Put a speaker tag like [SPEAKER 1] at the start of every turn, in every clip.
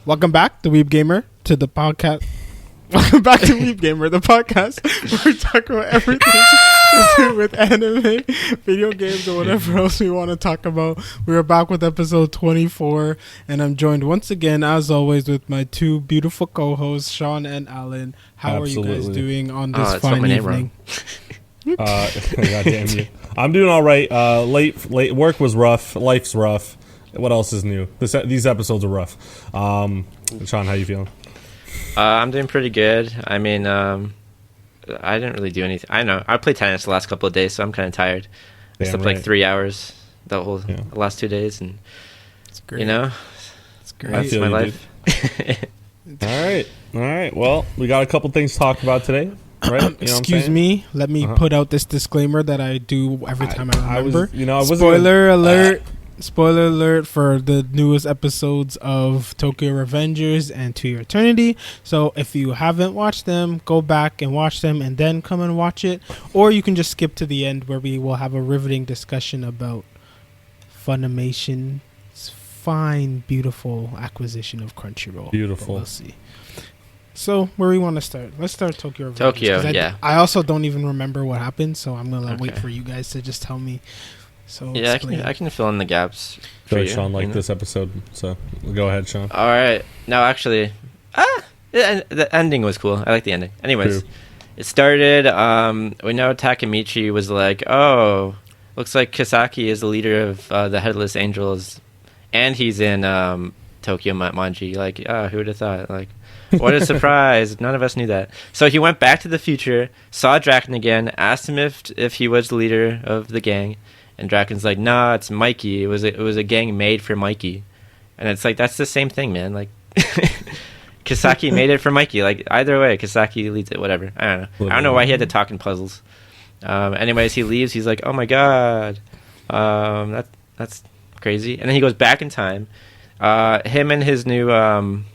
[SPEAKER 1] Welcome back to Weeb Gamer, to the podcast. Welcome back to Weeb Gamer, the podcast where we talk about everything to do with anime, video games, or whatever else we want to talk about. We're back with episode 24, and I'm joined once again, as always, with my two beautiful co-hosts, Sean and Alan. How are you guys doing on this fine evening?
[SPEAKER 2] Goddamn you! I'm doing all right. Late work was rough. Life's rough. What else is new? These episodes are rough. Sean, how you feeling?
[SPEAKER 3] I'm doing pretty good. I mean, I didn't really do anything. I know I played tennis the last couple of days, so I'm kind of tired. I slept like 3 hours the last 2 days, and
[SPEAKER 1] it's great.
[SPEAKER 3] You know,
[SPEAKER 1] it's great.
[SPEAKER 3] That's my life.
[SPEAKER 2] All right. Well, we got a couple things to talk about today. Right?
[SPEAKER 1] Excuse me. Let me put out this disclaimer that I do every time I remember. Spoiler alert for the newest episodes of Tokyo Revengers and To Your Eternity. So if you haven't watched them, go back and watch them and then come and watch it. Or you can just skip to the end where we will have a riveting discussion about Funimation's fine, beautiful acquisition of Crunchyroll.
[SPEAKER 2] Beautiful.
[SPEAKER 1] We'll see. So where we want to start? Let's start Tokyo Revengers.
[SPEAKER 3] Tokyo,
[SPEAKER 1] I also don't even remember what happened, so I'm going to wait for you guys to just tell me. So
[SPEAKER 3] yeah, I can fill in the gaps for you.
[SPEAKER 2] Sean liked this episode, so go ahead, Sean.
[SPEAKER 3] All right. No, actually, the ending was cool. I like the ending. Anyways, It started, we know Takemichi was like, oh, looks like Kisaki is the leader of the Headless Angels, and he's in Tokyo Manji. Like, who would have thought? Like, what a surprise. None of us knew that. So he went back to the future, saw Draken again, asked him if he was the leader of the gang. And Draken's like, nah, it's Mikey. It was a gang made for Mikey. And it's like, that's the same thing, man. Like, Kisaki made it for Mikey. Like, either way, Kisaki leads it, whatever. I don't know. I don't know why he had to talk in puzzles. Anyways, he leaves. He's like, oh my god. That's crazy. And then he goes back in time. Him and his new,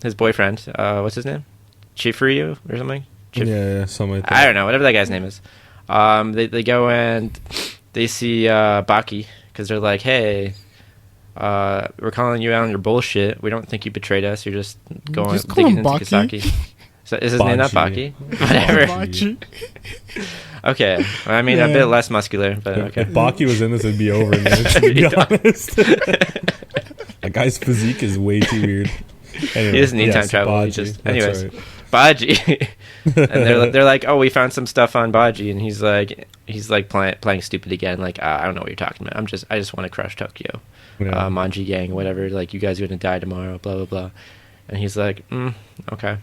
[SPEAKER 3] his boyfriend, what's his name? Chifuryu or something?
[SPEAKER 2] Yeah, something like that.
[SPEAKER 3] I don't know, whatever that guy's name is. They go and they see Baki, because they're like, hey, we're calling you out on your bullshit. We don't think you betrayed us. You're just digging into Kisaki. So is his name not Baki? Whatever. Okay. Well, I mean, a bit less muscular, but okay.
[SPEAKER 2] If Baki was in this, it'd be over, man, to be honest. That guy's physique is way too weird. Anyway,
[SPEAKER 3] he doesn't need time travel.
[SPEAKER 2] Baji,
[SPEAKER 3] anyways,
[SPEAKER 2] right.
[SPEAKER 3] Baji. And they're like, oh, we found some stuff on Baji, and he's like playing stupid again. Like, I don't know what you're talking about. I just want to crush Tokyo, Manji gang, whatever. Like, you guys are gonna die tomorrow, blah blah blah. And he's like, okay.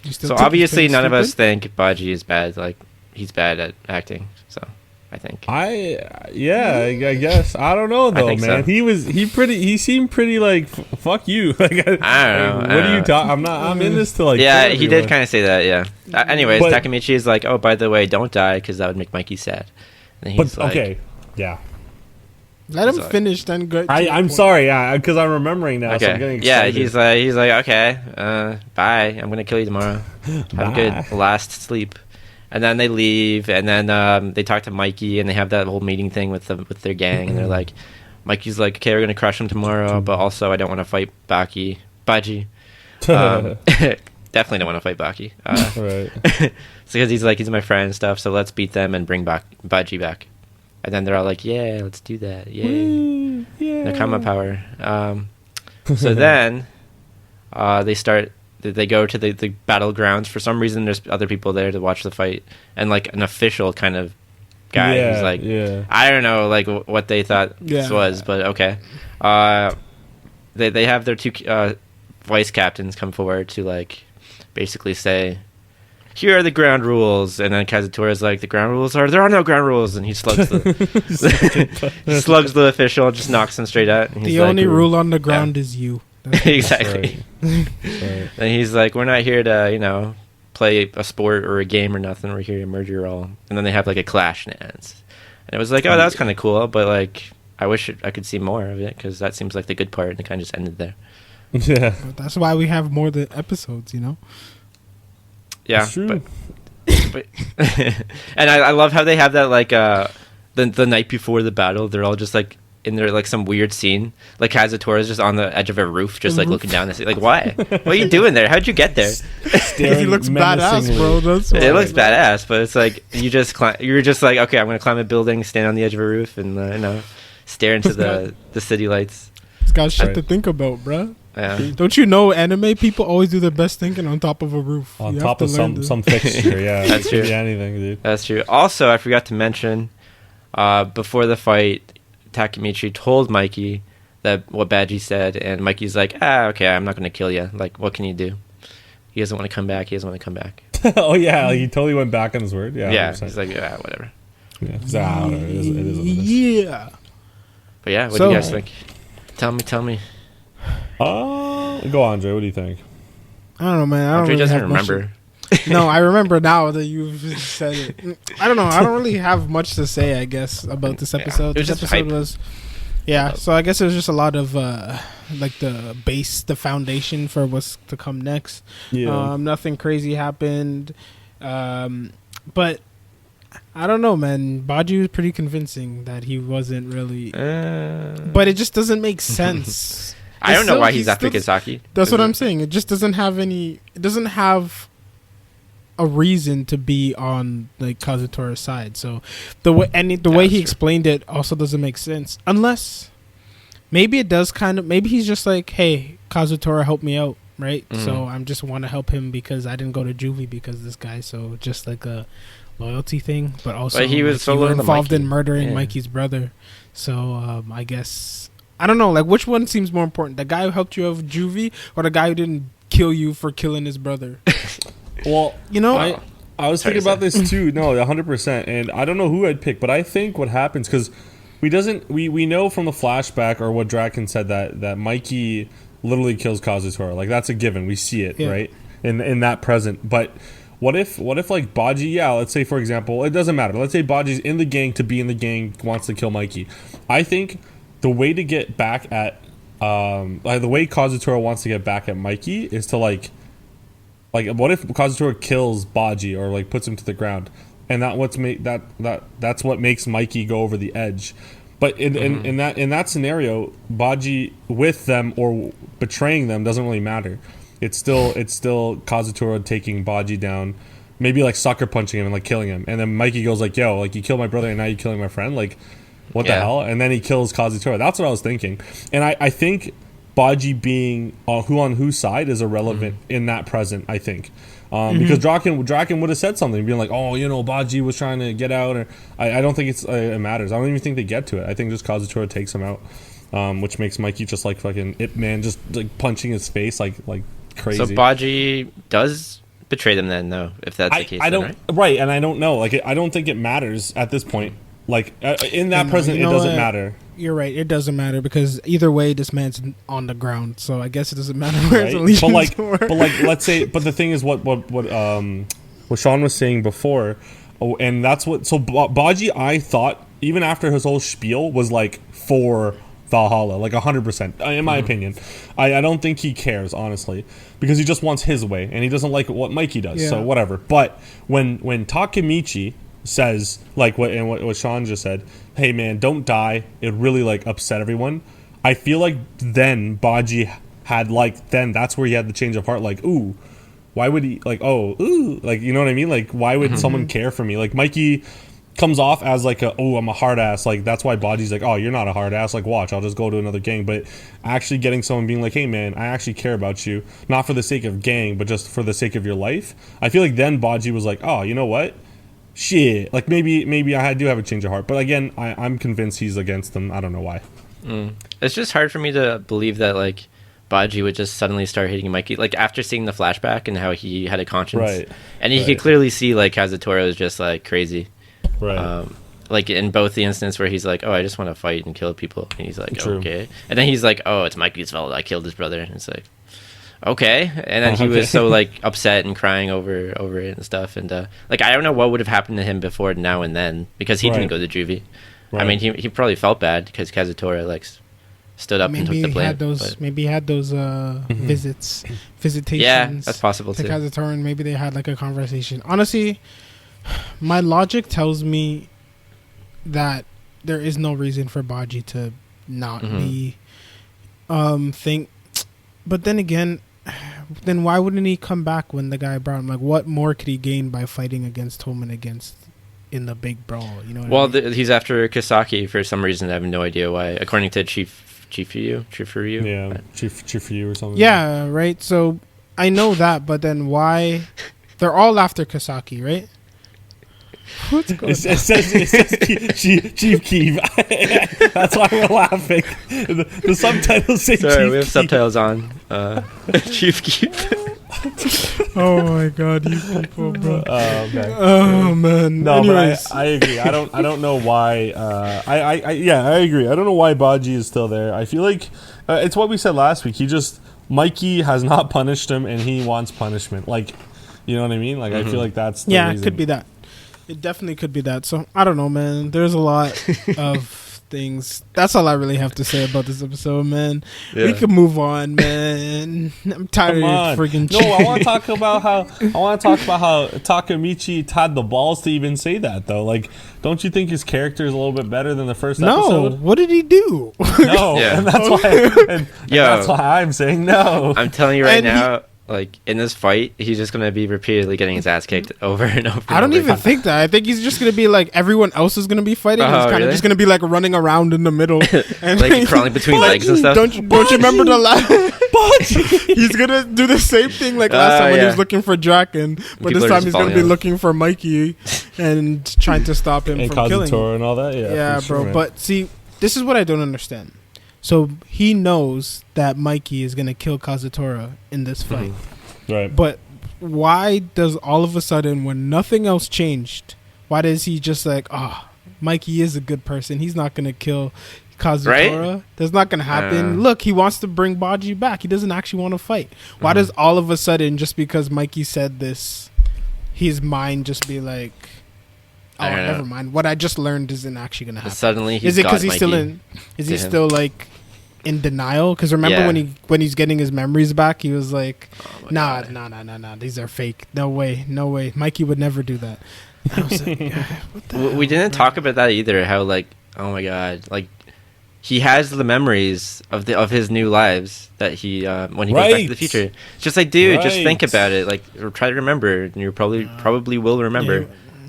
[SPEAKER 3] So obviously, none of us think Baji is bad. Like, he's bad at acting. So I think.
[SPEAKER 2] I guess. I don't know though, man. So. He seemed pretty like fuck you. Like, I don't know. What are you talking? I'm in this to like.
[SPEAKER 3] Yeah, he did kind of say that. Yeah. Anyways, Takemichi is like, oh, by the way, don't die because that would make Mikey sad. And he's like,
[SPEAKER 2] okay, yeah.
[SPEAKER 1] Let him finish, then go.
[SPEAKER 2] I'm sorry, because I'm remembering now.
[SPEAKER 3] Okay.
[SPEAKER 2] So I'm getting excited.
[SPEAKER 3] Yeah, he's like, okay, bye. I'm gonna kill you tomorrow. Have a good last sleep. And then they leave, and then they talk to Mikey, and they have that whole meeting thing with their gang, and they're like, Mikey's like, okay, we're gonna crush him tomorrow, but also I don't want to fight Baji. Definitely don't want to fight Baki.
[SPEAKER 2] Right.
[SPEAKER 3] Because he's like, he's my friend and stuff, so let's beat them and bring Baji back. And then they're all like, yeah, let's do that. Yay. Nakama power. So then they go to the battlegrounds. For some reason, there's other people there to watch the fight. And like an official kind of guy who's like, I don't know like what they thought this was, but okay. They have their two vice captains come forward to like basically say, here are the ground rules, and then Kazutora's like, the ground rules are, there are no ground rules, and he slugs the official and just knocks him straight out.
[SPEAKER 1] The only rule on the ground is you.
[SPEAKER 3] Exactly. Right. And he's like, we're not here to, play a sport or a game or nothing. We're here to murder you all. And then they have like a clash and it ends. And it was like, oh, that was kind of cool, but like, I wish I could see more of it, because that seems like the good part, and it kind of just ended there.
[SPEAKER 2] Yeah.
[SPEAKER 1] But that's why we have more the episodes,
[SPEAKER 3] Yeah, but and I love how they have that like the night before the battle, they're all just like in there like some weird scene, like Kazutora is just on the edge of a roof, just like looking down the sea. Like, why? What are you doing there? How'd you get there?
[SPEAKER 1] Because he looks badass, bro. That's
[SPEAKER 3] it looks badass, but it's like you're just like, okay, I'm gonna climb a building, stand on the edge of a roof, and stare into the city lights.
[SPEAKER 1] It's got shit to think about, bro.
[SPEAKER 3] Yeah.
[SPEAKER 1] Don't you know anime people always do their best thinking on top of a roof?
[SPEAKER 2] On top of some fixture, yeah.
[SPEAKER 3] That's true.
[SPEAKER 2] Anything, dude.
[SPEAKER 3] That's true. Also, I forgot to mention, before the fight, Takemichi told Mikey that what Badgie said, and Mikey's like, okay, I'm not going to kill you. Like, what can you do? He doesn't want to come back.
[SPEAKER 2] Oh, yeah, like he totally went back on his word. Yeah,
[SPEAKER 3] yeah.
[SPEAKER 2] 100%.
[SPEAKER 3] He's like, whatever.
[SPEAKER 2] Yeah, whatever. It is what it is.
[SPEAKER 1] Yeah.
[SPEAKER 3] But yeah, what do you guys think? Tell me.
[SPEAKER 2] Go on, Andre. What do you think?
[SPEAKER 1] I don't know, man.
[SPEAKER 3] Andre doesn't remember.
[SPEAKER 1] No, I remember now that you've said it. I don't know. I don't really have much to say, I guess, about this episode.
[SPEAKER 3] This
[SPEAKER 1] episode was, so I guess it was just a lot of like the foundation for what's to come next.
[SPEAKER 2] Yeah.
[SPEAKER 1] Nothing crazy happened, but I don't know, man. Baji was pretty convincing that he wasn't really, but it just doesn't make sense.
[SPEAKER 3] I don't know why he's after Kisaki.
[SPEAKER 1] That's what I'm saying. It just doesn't have any. It doesn't have a reason to be on like Kazutora's side. So the way he explained it also doesn't make sense. Unless maybe it does kind of. Maybe he's just like, hey, Kazutora, help me out, right? Mm-hmm. So I'm just want to help him because I didn't go to juvie because this guy. So just like a loyalty thing, but also
[SPEAKER 3] he was
[SPEAKER 1] he was involved in murdering Mikey's brother. So I guess. I don't know, like, which one seems more important? The guy who helped you out of juvie or the guy who didn't kill you for killing his brother?
[SPEAKER 2] Well,
[SPEAKER 1] you know,
[SPEAKER 2] I was thinking about this too. No, 100%. And I don't know who I'd pick, but I think what happens, because we know from the flashback or what Draken said that Mikey literally kills Kazutora. Like, that's a given. We see it, right? In that present. But what if like Baji, let's say, for example, it doesn't matter. Let's say Baji's in the gang to be in the gang, wants to kill Mikey. I think the way to get back at the way Kazutora wants to get back at Mikey is to like what if Kazutora kills Baji or like puts him to the ground, and that's what makes Mikey go over the edge. But in that scenario, Baji with them or betraying them doesn't really matter. It's still Kazutora taking Baji down, maybe like sucker punching him and like killing him, and then Mikey goes like, yo, like you killed my brother and now you're killing my friend, like what the hell? And then he kills Kazutora. That's what I was thinking. And I think Baji being whose side is irrelevant in that present, I think. Because Draken would have said something, being like, oh, you know, Baji was trying to get out. Or I don't think it matters. I don't even think they get to it. I think just Kazutora takes him out, which makes Mikey just like fucking Ip Man, just like punching his face like crazy.
[SPEAKER 3] So Baji does betray them then, though, if that's the case.
[SPEAKER 2] Right, and I don't know. Like, I don't think it matters at this point. Like, in that present, it doesn't matter.
[SPEAKER 1] You're right. It doesn't matter because either way, this man's on the ground. So I guess it doesn't matter where his allegiance
[SPEAKER 2] but let's say. But the thing is, what Sean was saying before, and that's what. So Baji, I thought, even after his whole spiel, was like for Valhalla, like 100%. In my opinion, I don't think he cares, honestly, because he just wants his way and he doesn't like what Mikey does. Yeah. So whatever. But when Takemichi says like what Sean just said, hey man, don't die, it really like upset everyone. I feel like then Baji had then that's where he had the change of heart, like, ooh, why would he, like, oh, ooh, like, you know what I mean, like, why would someone care for me? Like, Mikey comes off as like I'm a hard ass, like that's why Baji's like, oh, you're not a hard ass, like watch, I'll just go to another gang. But actually getting someone being like, hey man, I actually care about you, not for the sake of gang but just for the sake of your life, I feel like then Baji was like, oh, you know what, shit, like maybe I do have a change of heart. But again, I'm convinced he's against them. I don't know why.
[SPEAKER 3] It's just hard for me to believe that like Baji would just suddenly start hating Mikey, like after seeing the flashback and how he had a conscience, right? And you could clearly see like Kazutora was just like crazy, right? Like in both the instance where he's like, oh, I just want to fight and kill people, and he's like, okay, and then he's like, oh, it's Mikey's fault, I killed his brother, and it's like, okay, and then he was so like upset and crying over it and stuff, and like I don't know what would have happened to him before now and then, because he didn't go to juvie. I mean, he probably felt bad because Kazutora like stood up and took the blame.
[SPEAKER 1] Maybe he had those visitations.
[SPEAKER 3] Yeah, that's possible
[SPEAKER 1] to
[SPEAKER 3] too.
[SPEAKER 1] Kazutora, and maybe they had like a conversation. Honestly, my logic tells me that there is no reason for Baji to not be thing. But then again, then why wouldn't he come back when the guy brought him? Like, what more could he gain by fighting against Toman in the big brawl? You know what I mean?
[SPEAKER 3] He's after Kisaki for some reason. I have no idea why. According to Chifuyu.
[SPEAKER 2] Yeah, Chifuyu or something.
[SPEAKER 1] Yeah, right. So I know that, but then why? They're all after Kisaki, right? What's going on?
[SPEAKER 2] It says Chief Keef. That's why we're laughing. The subtitles say
[SPEAKER 3] Sorry,
[SPEAKER 2] Chief
[SPEAKER 3] we have
[SPEAKER 2] Keef.
[SPEAKER 3] subtitles on. Chief Keef.
[SPEAKER 1] Oh my god, you people, bro.
[SPEAKER 2] Okay.
[SPEAKER 1] Oh man.
[SPEAKER 2] No,
[SPEAKER 1] Anyways.
[SPEAKER 2] but I agree. I don't know why. I agree. I don't know why Baji is still there. I feel like it's what we said last week. Mikey has not punished him, and he wants punishment. Like, you know what I mean? Like, I feel like that's the reason.
[SPEAKER 1] It could be that. It definitely could be that. So I don't know, man. There's a lot of things. That's all I really have to say about this episode, man.
[SPEAKER 3] Yeah.
[SPEAKER 1] We can move on, man. I'm tired of freaking.
[SPEAKER 2] No, I want to talk about how Takemichi had the balls to even say that though. Like, don't you think his character is a little bit better than the first episode?
[SPEAKER 1] No, what did he do?
[SPEAKER 2] No,
[SPEAKER 3] Yeah.
[SPEAKER 2] and that's why I'm saying no.
[SPEAKER 3] I'm telling you right now, like, in this fight, he's just gonna be repeatedly getting his ass kicked over and over.
[SPEAKER 1] I don't even think that. I think he's just gonna be like everyone else is gonna be fighting. He's kind of just gonna be like running around in the middle, and
[SPEAKER 3] like crawling between legs and stuff.
[SPEAKER 1] Don't you remember the last? He's gonna do the same thing like last time when he was looking for Draken, but
[SPEAKER 3] People
[SPEAKER 1] this
[SPEAKER 3] are
[SPEAKER 1] time
[SPEAKER 3] just
[SPEAKER 1] he's gonna be
[SPEAKER 3] falling
[SPEAKER 1] looking for Mikey and trying to stop him
[SPEAKER 2] and
[SPEAKER 1] from killing him.
[SPEAKER 2] Kazutora and all that.
[SPEAKER 1] Yeah,
[SPEAKER 2] for
[SPEAKER 1] bro.
[SPEAKER 2] sure,
[SPEAKER 1] But see, this is what I don't understand. So he knows that Mikey is gonna kill Kazutora in this fight.
[SPEAKER 2] right.
[SPEAKER 1] But why does all of a sudden, when nothing else changed, why does he just like, Mikey is a good person. He's not going to kill Kazutora. Right? That's not going to happen. Look, he wants to bring Baji back. He doesn't actually want to fight. Why does all of a sudden, just because Mikey said this, his mind just be like, never mind. What I just learned isn't actually going to happen.
[SPEAKER 3] Suddenly he's
[SPEAKER 1] is it because
[SPEAKER 3] he's
[SPEAKER 1] still in? Is he still like in denial? Because remember when he's getting his memories back, he was like, nah, these are fake. No way. Mikey would never do that. I was like, what the hell,
[SPEAKER 3] we didn't talk about that either. How like, oh my god, like he has the memories of his new lives that he when he goes back to the future. It's just like, dude, just think about it. Like, or try to remember, and you probably will remember.
[SPEAKER 1] Yeah.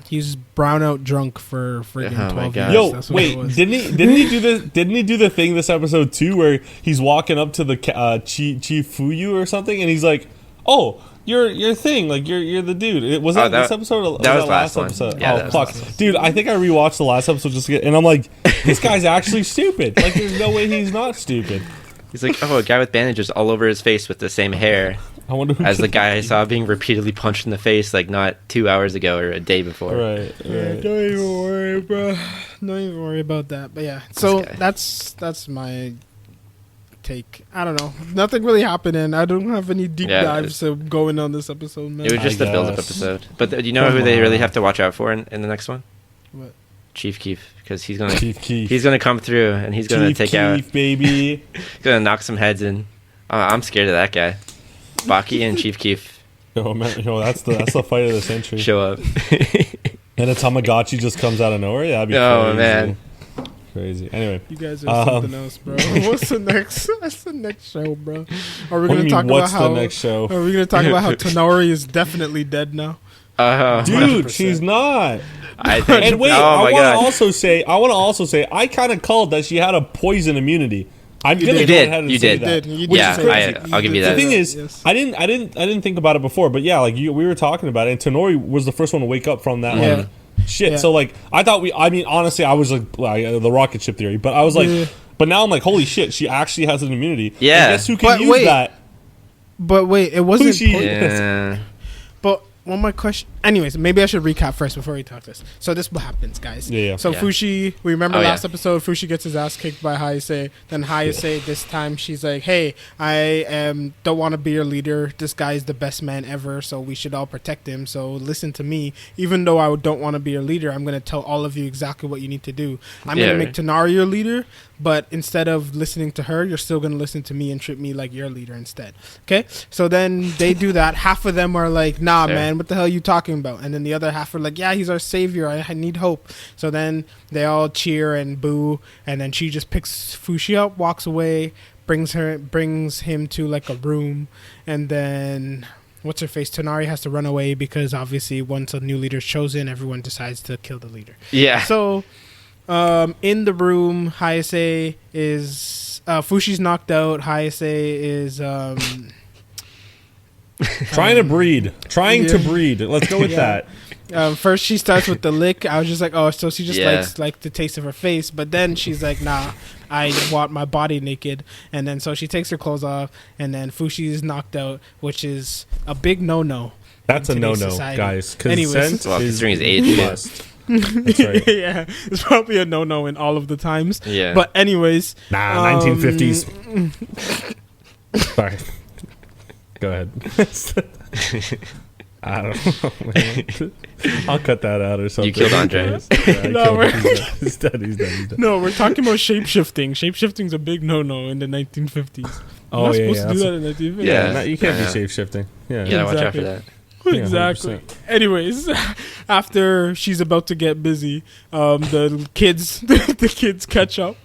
[SPEAKER 1] He's brown out drunk for freaking 12 years.
[SPEAKER 2] Yo,
[SPEAKER 1] That's what
[SPEAKER 2] wait,
[SPEAKER 1] it was.
[SPEAKER 2] didn't he do this? Didn't he do the thing this episode too, where he's walking up to the Chifuyu or something, and he's like, "Oh, your thing, like you're the dude." Was that this episode? Or
[SPEAKER 3] that was
[SPEAKER 2] last
[SPEAKER 3] one.
[SPEAKER 2] episode.
[SPEAKER 3] Yeah,
[SPEAKER 2] fuck, dude! I think I rewatched the last episode just to get, and I'm like, this guy's actually stupid. Like, there's no way he's not stupid.
[SPEAKER 3] He's like, a guy with bandages all over his face with the same hair.
[SPEAKER 2] I wonder who
[SPEAKER 3] as the guy I saw being repeatedly punched in the face like not 2 hours ago or a day before.
[SPEAKER 2] Right.
[SPEAKER 1] Don't even worry, bro. Don't even worry about that. But yeah, so that's my take. I don't know. Nothing really happening. I don't have any deep dives going on this episode, man.
[SPEAKER 3] It was just a build-up episode. But do you know who they really have to watch out for in the next one?
[SPEAKER 1] What?
[SPEAKER 3] Chief Keef, because he's gonna come through and he's gonna take out,
[SPEAKER 2] baby.
[SPEAKER 3] He's gonna knock some heads in. I'm scared of that guy. Baki and Chief Keef.
[SPEAKER 2] Yo, man, that's the fight of the century.
[SPEAKER 3] Show up.
[SPEAKER 2] And a Tamagotchi just comes out of nowhere. Yeah, that'd be crazy.
[SPEAKER 3] Man,
[SPEAKER 2] crazy. Anyway,
[SPEAKER 1] you guys are something else, bro. What's the next? That's the next show, bro. Are we gonna talk about how?
[SPEAKER 2] What's the next show?
[SPEAKER 1] Are we gonna talk about how Tonori is definitely dead now?
[SPEAKER 2] Dude,
[SPEAKER 1] 100%.
[SPEAKER 2] She's not.
[SPEAKER 3] I think.
[SPEAKER 2] And wait,
[SPEAKER 3] I
[SPEAKER 2] want to also say, I kind of called that she had a poison immunity. I'm gonna go ahead and say that.
[SPEAKER 3] I'll give you that.
[SPEAKER 2] The thing is, yes. I didn't think about it before, but yeah, like we were talking about it, and Tonori was the first one to wake up from that shit. Yeah. So like, honestly, I was like the rocket ship theory, but I was like, but now I'm like, holy shit, she actually has an immunity.
[SPEAKER 3] Yeah.
[SPEAKER 2] And guess who can use that?
[SPEAKER 1] But wait, it wasn't.
[SPEAKER 3] Yeah.
[SPEAKER 1] But one more question. Anyways, maybe I should recap first before we talk this. So this is what happens, guys.
[SPEAKER 2] Yeah.
[SPEAKER 1] So Fushi, we remember last episode, Fushi gets his ass kicked by Hayase. Then Hayase, this time, she's like, hey, I don't want to be your leader. This guy is the best man ever, so we should all protect him. So listen to me. Even though I don't want to be your leader, I'm going to tell all of you exactly what you need to do. I'm going to make Tonari your leader, but instead of listening to her, you're still going to listen to me and treat me like your leader instead. Okay? So then they do that. Half of them are like, nah, man, what the hell are you talking about? And then the other half are like, yeah, he's our savior. I need hope. So then they all cheer and boo, and then she just picks Fushi up, walks away, brings him to like a room, and then what's her face, Tonari has to run away because obviously once a new leader's chosen, everyone decides to kill the leader.
[SPEAKER 3] Yeah.
[SPEAKER 1] So in the room, Hayase is Fushi's knocked out. Hayase is
[SPEAKER 2] trying to breed. Let's go with that.
[SPEAKER 1] First she starts with the lick. I was just like, oh, so she just likes like the taste of her face. But then she's like, nah, I want my body naked. And then so she takes her clothes off, and then Fushi is knocked out, which is a big no-no.
[SPEAKER 2] That's a no-no, guys. Consent is
[SPEAKER 3] age
[SPEAKER 2] must. That's right.
[SPEAKER 1] Yeah, it's probably a no-no in all of the times.
[SPEAKER 3] Yeah.
[SPEAKER 1] But anyways,
[SPEAKER 2] 1950s. Sorry. Go ahead. I don't know. I'll cut that out or something.
[SPEAKER 3] You killed Andre.
[SPEAKER 2] He's dead.
[SPEAKER 1] No, we're talking about shape-shifting. Shape-shifting's a big no-no in the 1950s.
[SPEAKER 2] Oh,
[SPEAKER 1] not supposed to do that in the 1950s.
[SPEAKER 2] Yeah, you can't be shape-shifting. Yeah,
[SPEAKER 3] you gotta watch out for that.
[SPEAKER 1] Exactly.
[SPEAKER 2] 100%.
[SPEAKER 1] Anyways, after she's about to get busy, the kids catch up,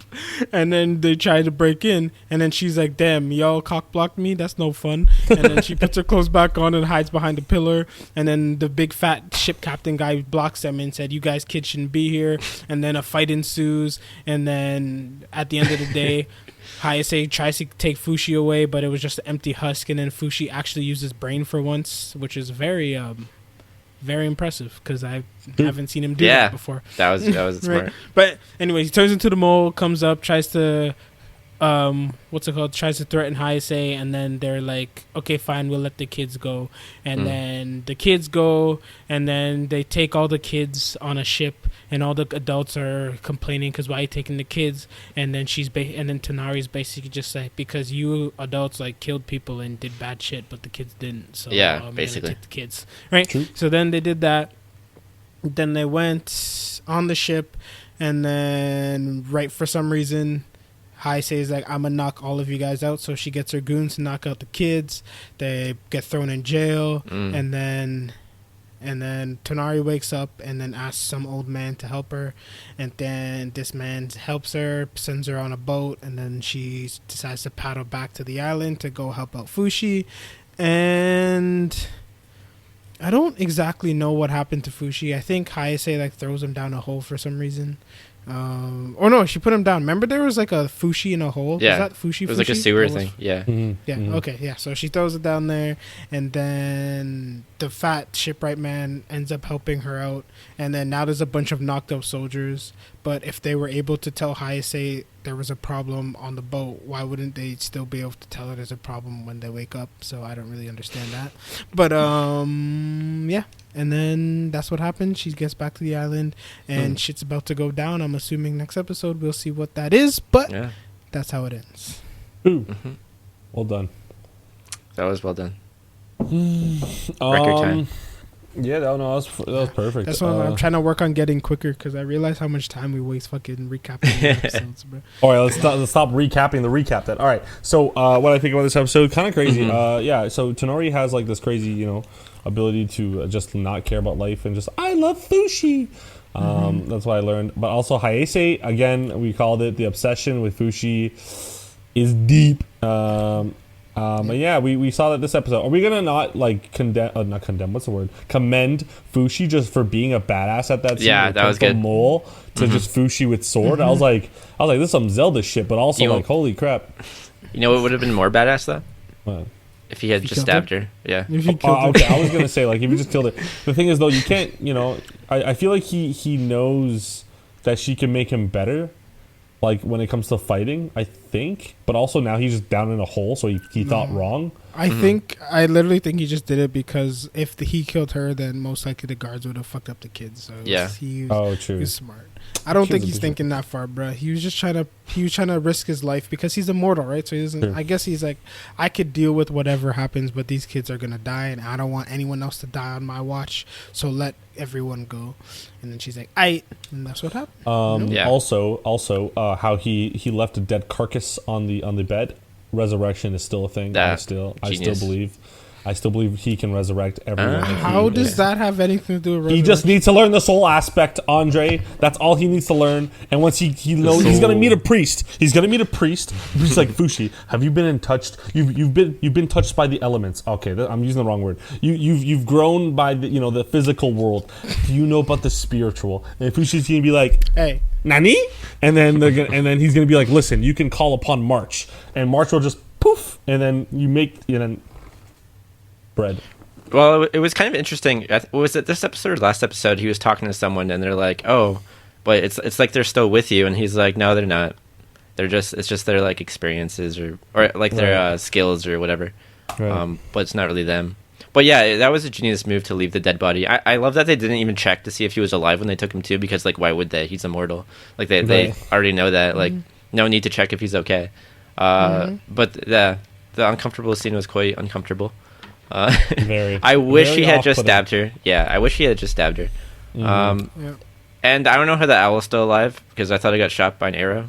[SPEAKER 1] and then they try to break in, and then she's like, "Damn, y'all cock blocked me. That's no fun." And then she puts her clothes back on and hides behind a pillar. And then the big fat ship captain guy blocks them and said, "You guys kids shouldn't be here." And then a fight ensues. And then at the end of the day, Hayase tries to take Fushi away, but it was just an empty husk, and then Fushi actually used his brain for once, which is very impressive because I haven't seen him do that before.
[SPEAKER 3] That was smart.
[SPEAKER 1] Right. But anyway, he turns into the mole, comes up, tries to tries to threaten Hayase, and then they're like, okay, fine, we'll let the kids go. And then the kids go, and then they take all the kids on a ship, and all the adults are complaining because why are you taking the kids? And then and then Tonari's basically just like, because you adults like killed people and did bad shit, but the kids didn't. So basically take the kids, right? True. So then they did that. Then they went on the ship, and then for some reason, Hayase is like, I'm gonna knock all of you guys out. So she gets her goons to knock out the kids. They get thrown in jail, and then Tonari wakes up and then asks some old man to help her, and then this man helps her, sends her on a boat, and then she decides to paddle back to the island to go help out Fushi. And I don't exactly know what happened to Fushi. I think Hayase like throws him down a hole for some reason. Or no, she put him down. Remember there was like a Fushi in a hole?
[SPEAKER 3] Yeah.
[SPEAKER 1] Was that Fushi?
[SPEAKER 3] It was like a sewer thing. Yeah.
[SPEAKER 2] Mm-hmm.
[SPEAKER 1] Yeah. Mm-hmm. Okay. Yeah. So she throws it down there, and then the fat shipwright man ends up helping her out. And then now there's a bunch of knocked out soldiers. But if they were able to tell Hayase there was a problem on the boat, why wouldn't they still be able to tell her there's a problem when they wake up? So I don't really understand that. But yeah. And then that's what happens. She gets back to the island, and shit's about to go down. I'm assuming next episode we'll see what that is, but that's how it ends.
[SPEAKER 2] Ooh. Well done.
[SPEAKER 3] That was well done.
[SPEAKER 1] Record
[SPEAKER 3] time.
[SPEAKER 2] Yeah, that was perfect.
[SPEAKER 1] That's why I'm trying to work on getting quicker, because I realize how much time we waste fucking recapping the episodes, bro.
[SPEAKER 2] All right, let's stop recapping the recap then. All right, so what I think about this episode, kind of crazy. So Tonori has like this crazy, ability to just not care about life and just, I love Fushi. That's what I learned. But also Hayase, again, we called it the obsession with Fushi is deep. But yeah, we saw that this episode. Are we gonna not like commend Fushi just for being a badass at that scene?
[SPEAKER 3] Yeah, that was good.
[SPEAKER 2] Mole to just Fushi with sword. I was like, this is some Zelda shit, but also holy crap.
[SPEAKER 3] You know what would have been more badass though?
[SPEAKER 2] What?
[SPEAKER 3] If he had just stabbed her. Yeah.
[SPEAKER 2] Okay, I was gonna say, like, if you just killed her. The thing is though, you can't, I feel like he knows that she can make him better, like when it comes to fighting, I think. But also now he's just down in a hole, so he thought wrong.
[SPEAKER 1] I literally think he just did it because if he killed her, then most likely the guards would have fucked up the kids. So he was smart. I don't think he's thinking that far, bro. He was just trying to risk his life because he's immortal, right? So he doesn't. I guess he's like, I could deal with whatever happens, but these kids are gonna die, and I don't want anyone else to die on my watch. So let everyone go. And then she's like, and that's what happened.
[SPEAKER 2] Also, how he left a dead carcass on the bed. Resurrection is still a thing. I still believe he can resurrect everyone.
[SPEAKER 1] How does that have anything to do with resurrection?
[SPEAKER 2] He just needs to learn the soul aspect, Andre. That's all he needs to learn. And once he knows, he's gonna meet a priest. He's like, Fushi, have you been in touched? You've been touched by the elements. Okay, I'm using the wrong word. You've grown by the physical world. Do you know about the spiritual? And Fushi's gonna be like, hey, Nani? And then he's gonna be like, listen, you can call upon March, and March will just poof, and then you make bread.
[SPEAKER 3] Well, it was kind of interesting. Was it this episode or last episode? He was talking to someone, and they're like, "Oh, but it's like they're still with you," and he's like, "No, they're not. It's just their like experiences or like their skills or whatever. Right. But it's not really them." But yeah, that was a genius move to leave the dead body. I love that they didn't even check to see if he was alive when they took him too, because like why would they? He's immortal. Like they already know that. Like no need to check if he's okay. But the uncomfortable scene was quite uncomfortable. I wish he had just stabbed her. Yeah, I wish he had just stabbed her. And I don't know how the owl is still alive because I thought it got shot by an arrow.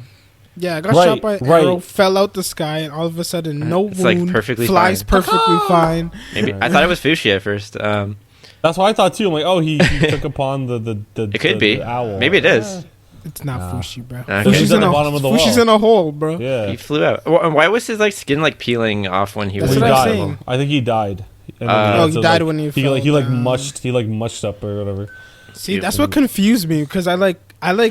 [SPEAKER 1] Yeah, I got shot by an arrow, fell out the sky, and all of a sudden, no
[SPEAKER 3] it's
[SPEAKER 1] wound,
[SPEAKER 3] like perfectly
[SPEAKER 1] flies
[SPEAKER 3] fine.
[SPEAKER 1] perfectly fine.
[SPEAKER 3] Maybe I thought it was Fushi at first.
[SPEAKER 2] That's what I thought too. I'm like, oh, he took upon the
[SPEAKER 3] it could be
[SPEAKER 2] the owl.
[SPEAKER 3] Maybe it is.
[SPEAKER 1] It's not Fushi, bro.
[SPEAKER 2] Fushi's at the bottom of the wall.
[SPEAKER 1] Fushi's in a hole, bro.
[SPEAKER 2] Yeah,
[SPEAKER 3] he flew out. Why was his like skin like peeling off when he was?
[SPEAKER 1] That's what I'm saying.
[SPEAKER 2] I think he died.
[SPEAKER 1] He died when he fell down.
[SPEAKER 2] mushed up or whatever.
[SPEAKER 1] See, that's what confused me because I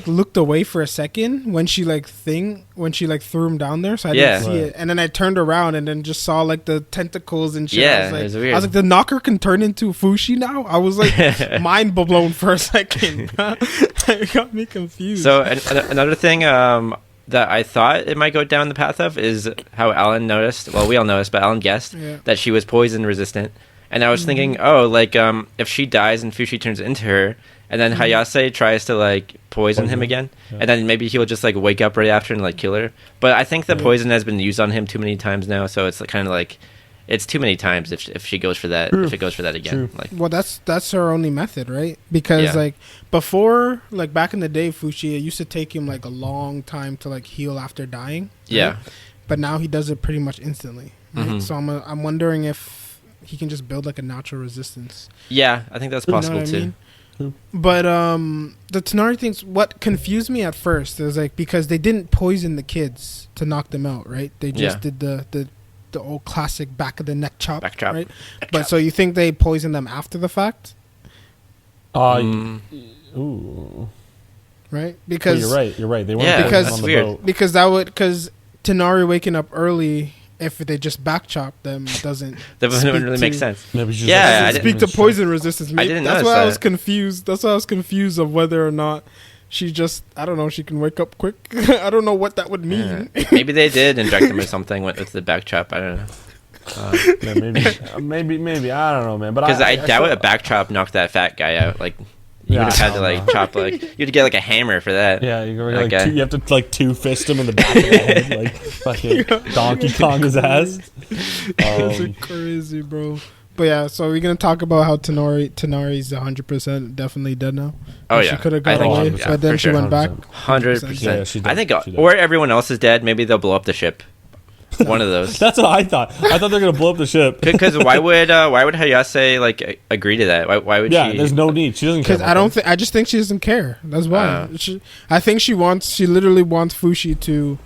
[SPEAKER 1] looked away for a second when she threw him down there, so I didn't see it, and then I turned around and then just saw like the tentacles and shit.
[SPEAKER 3] Yeah, it was weird.
[SPEAKER 1] I was like, the Knocker can turn into Fushi now. I was like mind blown for a second. It got me confused.
[SPEAKER 3] So another thing that I thought it might go down the path of is how Alan noticed. Well, we all noticed, but Alan guessed that she was poison resistant. And I was thinking, if she dies and Fushi turns into her, and then Hayase tries to like poison him again, and then maybe he'll just like wake up right after and like kill her. But I think the poison has been used on him too many times now, so it's kind of like it's too many times if she goes for that. If it goes for that again, like
[SPEAKER 1] well, that's her only method, right? Because like before, like back in the day, Fushi, it used to take him like a long time to like heal after dying. Right?
[SPEAKER 3] Yeah,
[SPEAKER 1] but now he does it pretty much instantly. Right? So I'm wondering if he can just build like a natural resistance.
[SPEAKER 3] Yeah, I think that's possible too.
[SPEAKER 1] Mean? But the Tonari things, what confused me at first is like because they didn't poison the kids to knock them out, right? They just did the old classic back of the neck chop, right? But so you think they poisoned them after the fact?
[SPEAKER 2] Ooh.
[SPEAKER 1] Right? Because
[SPEAKER 2] you're right. They weren't on the boat.
[SPEAKER 1] Because Tonari waking up early, if they just back chop them, doesn't
[SPEAKER 3] really make sense.
[SPEAKER 2] I didn't
[SPEAKER 1] speak to poison resistance.
[SPEAKER 3] I didn't
[SPEAKER 1] That's
[SPEAKER 3] notice
[SPEAKER 1] why
[SPEAKER 3] that.
[SPEAKER 1] I was confused. That's why I was confused of whether or not she just, I don't know, she can wake up quick. I don't know what that would mean.
[SPEAKER 3] Maybe they did inject him or something with the back chop. I don't know.
[SPEAKER 2] Maybe I don't know, man. But
[SPEAKER 3] because I doubt a back chop knocked that fat guy out. Like you would have had to like chop like you had to get like a hammer for that.
[SPEAKER 2] Yeah, you have to like two fist him in the back of the head, like fucking Donkey Kong his ass.
[SPEAKER 1] That's crazy, bro. But yeah, so we're gonna talk about how Tonari's 100% definitely dead now.
[SPEAKER 3] Oh
[SPEAKER 1] she could have got away, but then she went back.
[SPEAKER 3] 100%.
[SPEAKER 2] Yeah, she did.
[SPEAKER 3] I think, or everyone else is dead. Maybe they'll blow up the ship. One of those.
[SPEAKER 2] That's what I thought. I thought they're gonna blow up the ship.
[SPEAKER 3] Because why would Hayase like agree to that? Why would she?
[SPEAKER 2] Yeah, there's no need. She doesn't care.
[SPEAKER 1] Because I just think she doesn't care. That's why. I think she literally wants Fushi to.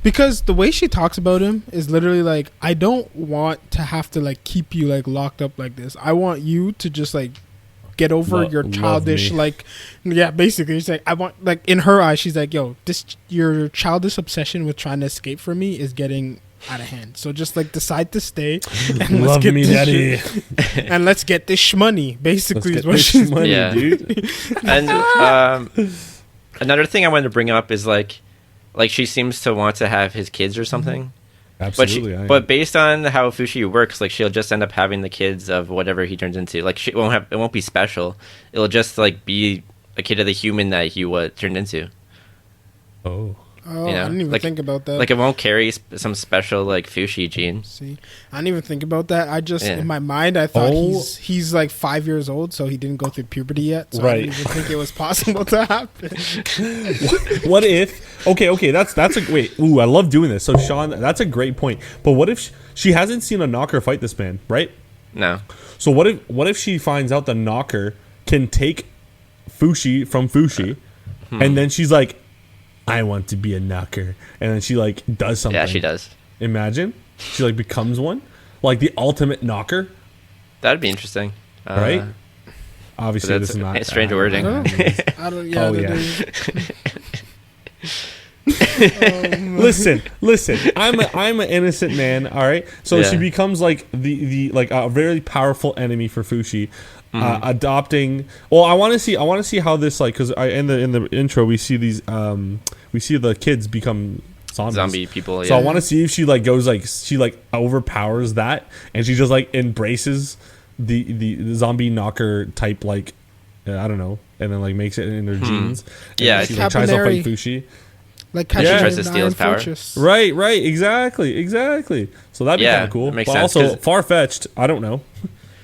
[SPEAKER 1] Because the way she talks about him is literally like, I don't want to have to like keep you like locked up like this. I want you to just like get over your childish like, yeah, basically she's like, I want, like in her eyes she's like, yo, your childish obsession with trying to escape from me is getting out of hand. So just like decide to stay and let's get this daddy. And let's get this shmoney. Basically, is what she's
[SPEAKER 2] money, dude.
[SPEAKER 3] And another thing I wanted to bring up is like she seems to want to have his kids or something.
[SPEAKER 2] Absolutely.
[SPEAKER 3] But based on how Fushi works, like she'll just end up having the kids of whatever he turns into. Like it won't be special. It'll just like be a kid of the human that he turned into.
[SPEAKER 2] Oh.
[SPEAKER 1] Oh, I didn't even think about that.
[SPEAKER 3] Like it won't carry some special like Fushi gene.
[SPEAKER 1] See, I didn't even think about that. I just in my mind I thought he's like 5 years old, so he didn't go through puberty yet. So I didn't even think it was possible to happen.
[SPEAKER 2] What if? Okay, that's a wait. Ooh, I love doing this. So Sean, that's a great point. But what if she hasn't seen a Knocker fight this man, right?
[SPEAKER 3] No.
[SPEAKER 2] So what if she finds out the Knocker can take Fushi from Fushi, and then she's like, I want to be a Knocker, and then she like does something.
[SPEAKER 3] Yeah, she does.
[SPEAKER 2] Imagine she like becomes one, like the ultimate Knocker.
[SPEAKER 3] That'd be interesting,
[SPEAKER 2] right? Obviously, this is not
[SPEAKER 3] strange wording.
[SPEAKER 1] I don't. Yeah.
[SPEAKER 2] Oh yeah. Listen. I'm an innocent man. All right. So she becomes like the like a very powerful enemy for Fushi. Adopting. Well, I want to see how this like because in the intro we see these we see the kids become zombies.
[SPEAKER 3] Zombie people. Yeah.
[SPEAKER 2] So I want to see if she like goes like she like overpowers that and she just like embraces the zombie Knocker type like I don't know and then like makes it in her genes.
[SPEAKER 3] Yeah,
[SPEAKER 2] she like, tries to fight Fushi.
[SPEAKER 1] Like
[SPEAKER 3] she tries to steal his power.
[SPEAKER 1] Fortress.
[SPEAKER 2] Right, exactly. So that'd be kind of cool.
[SPEAKER 3] Makes
[SPEAKER 2] but
[SPEAKER 3] sense,
[SPEAKER 2] also far fetched. I don't know.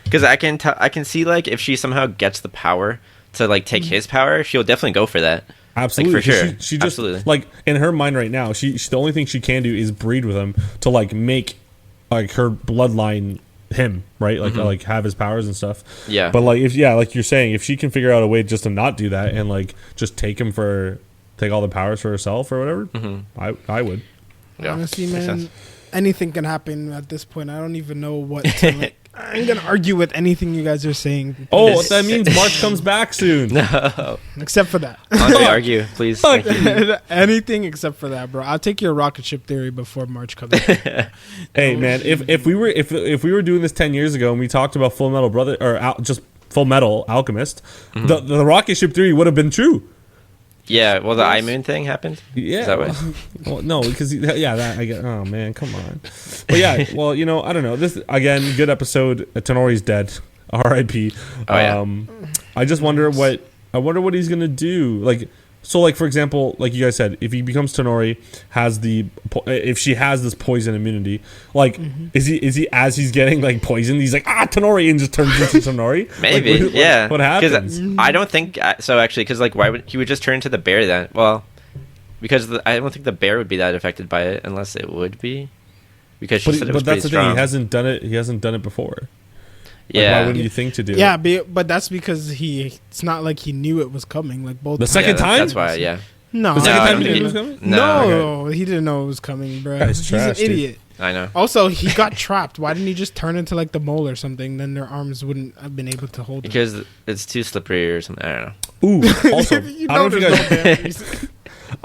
[SPEAKER 3] Because I can see like if she somehow gets the power to like take his power, she'll definitely go for that.
[SPEAKER 2] Absolutely,
[SPEAKER 3] like, for sure.
[SPEAKER 2] She just
[SPEAKER 3] Absolutely.
[SPEAKER 2] like in her mind right now, she the only thing she can do is breed with him to like make like her bloodline him, right? Like like have his powers and stuff.
[SPEAKER 3] Yeah.
[SPEAKER 2] But like if like you're saying, if she can figure out a way just to not do that and like just take all the powers for herself or whatever, I would.
[SPEAKER 3] Yeah.
[SPEAKER 1] Honestly, man, anything can happen at this point. I don't even know what to like. I'm gonna argue with anything you guys are saying.
[SPEAKER 2] Oh, that means March comes back soon.
[SPEAKER 3] No.
[SPEAKER 1] Except for that.
[SPEAKER 3] Andre, argue, please. Thank you.
[SPEAKER 1] Anything except for that, bro. I'll take your rocket ship theory before March comes back.
[SPEAKER 2] Hey, man, if we were doing this 10 years ago and we talked about Full Metal Brother or just Full Metal Alchemist, the rocket ship theory would have been true.
[SPEAKER 3] Yeah, well, the eye moon thing happened.
[SPEAKER 2] Yeah,
[SPEAKER 3] is that way?
[SPEAKER 2] Well, no, because that I get. Oh man, come on. But yeah, well, I don't know. This again, good episode. Tenori's dead. R.I.P.
[SPEAKER 3] Oh yeah.
[SPEAKER 2] I just wonder what he's gonna do. Like, so like for example, like you guys said, if he becomes Tenori, if she has this poison immunity, like is he as he's getting like poisoned, he's like Tenori and just turns into Tenori?
[SPEAKER 3] Maybe,
[SPEAKER 2] like,
[SPEAKER 3] yeah.
[SPEAKER 2] What happens?
[SPEAKER 3] I don't think so. Actually, because like why would he just turn into the bear then? Well, because I don't think the bear would be that affected by it unless it would be. Because she said it was
[SPEAKER 2] but that's the
[SPEAKER 3] strong.
[SPEAKER 2] thing. He hasn't done it before. Like,
[SPEAKER 3] yeah.
[SPEAKER 2] why wouldn't you think to do it?
[SPEAKER 1] Yeah, but that's because it's not like he knew it was coming. Like both
[SPEAKER 2] the second time.
[SPEAKER 3] That's why. Yeah.
[SPEAKER 1] No,
[SPEAKER 2] the second time he
[SPEAKER 3] knew
[SPEAKER 2] knew it was coming.
[SPEAKER 1] No, he didn't know it was coming, bro. He's
[SPEAKER 2] trash,
[SPEAKER 1] an idiot.
[SPEAKER 3] I know.
[SPEAKER 1] Also, he got trapped. Why didn't he just turn into like the mole or something? Then their arms wouldn't have been able to hold him.
[SPEAKER 3] Because it's too slippery or something. I don't know.
[SPEAKER 2] Ooh, also,
[SPEAKER 1] I
[SPEAKER 2] I don't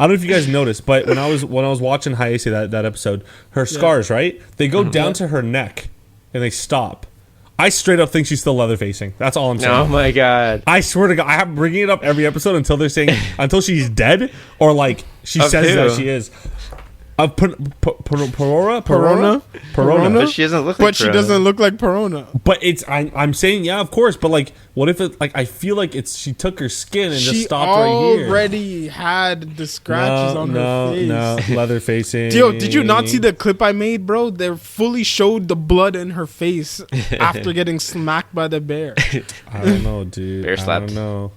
[SPEAKER 2] know if you guys noticed, but when I was watching Hayase that episode, her scars, right? They go down to her neck and they stop. I straight up think she's still leather facing. That's all I'm saying.
[SPEAKER 3] Oh my god!
[SPEAKER 2] I swear to God, I have bringing it up every episode until they're saying until she's dead or like she says that she is. Of Perona.
[SPEAKER 3] But she doesn't look like
[SPEAKER 1] But she doesn't look like Perona.
[SPEAKER 2] But I'm saying of course. But like, what if it like I feel like she took her skin and just stopped right here.
[SPEAKER 1] She already had the scratches on her face.
[SPEAKER 2] No, leather facing.
[SPEAKER 1] Yo, did you not see the clip I made, bro? They fully showed the blood in her face after getting smacked by the bear.
[SPEAKER 2] I don't know, dude.
[SPEAKER 3] Bear slapped.
[SPEAKER 2] I don't know.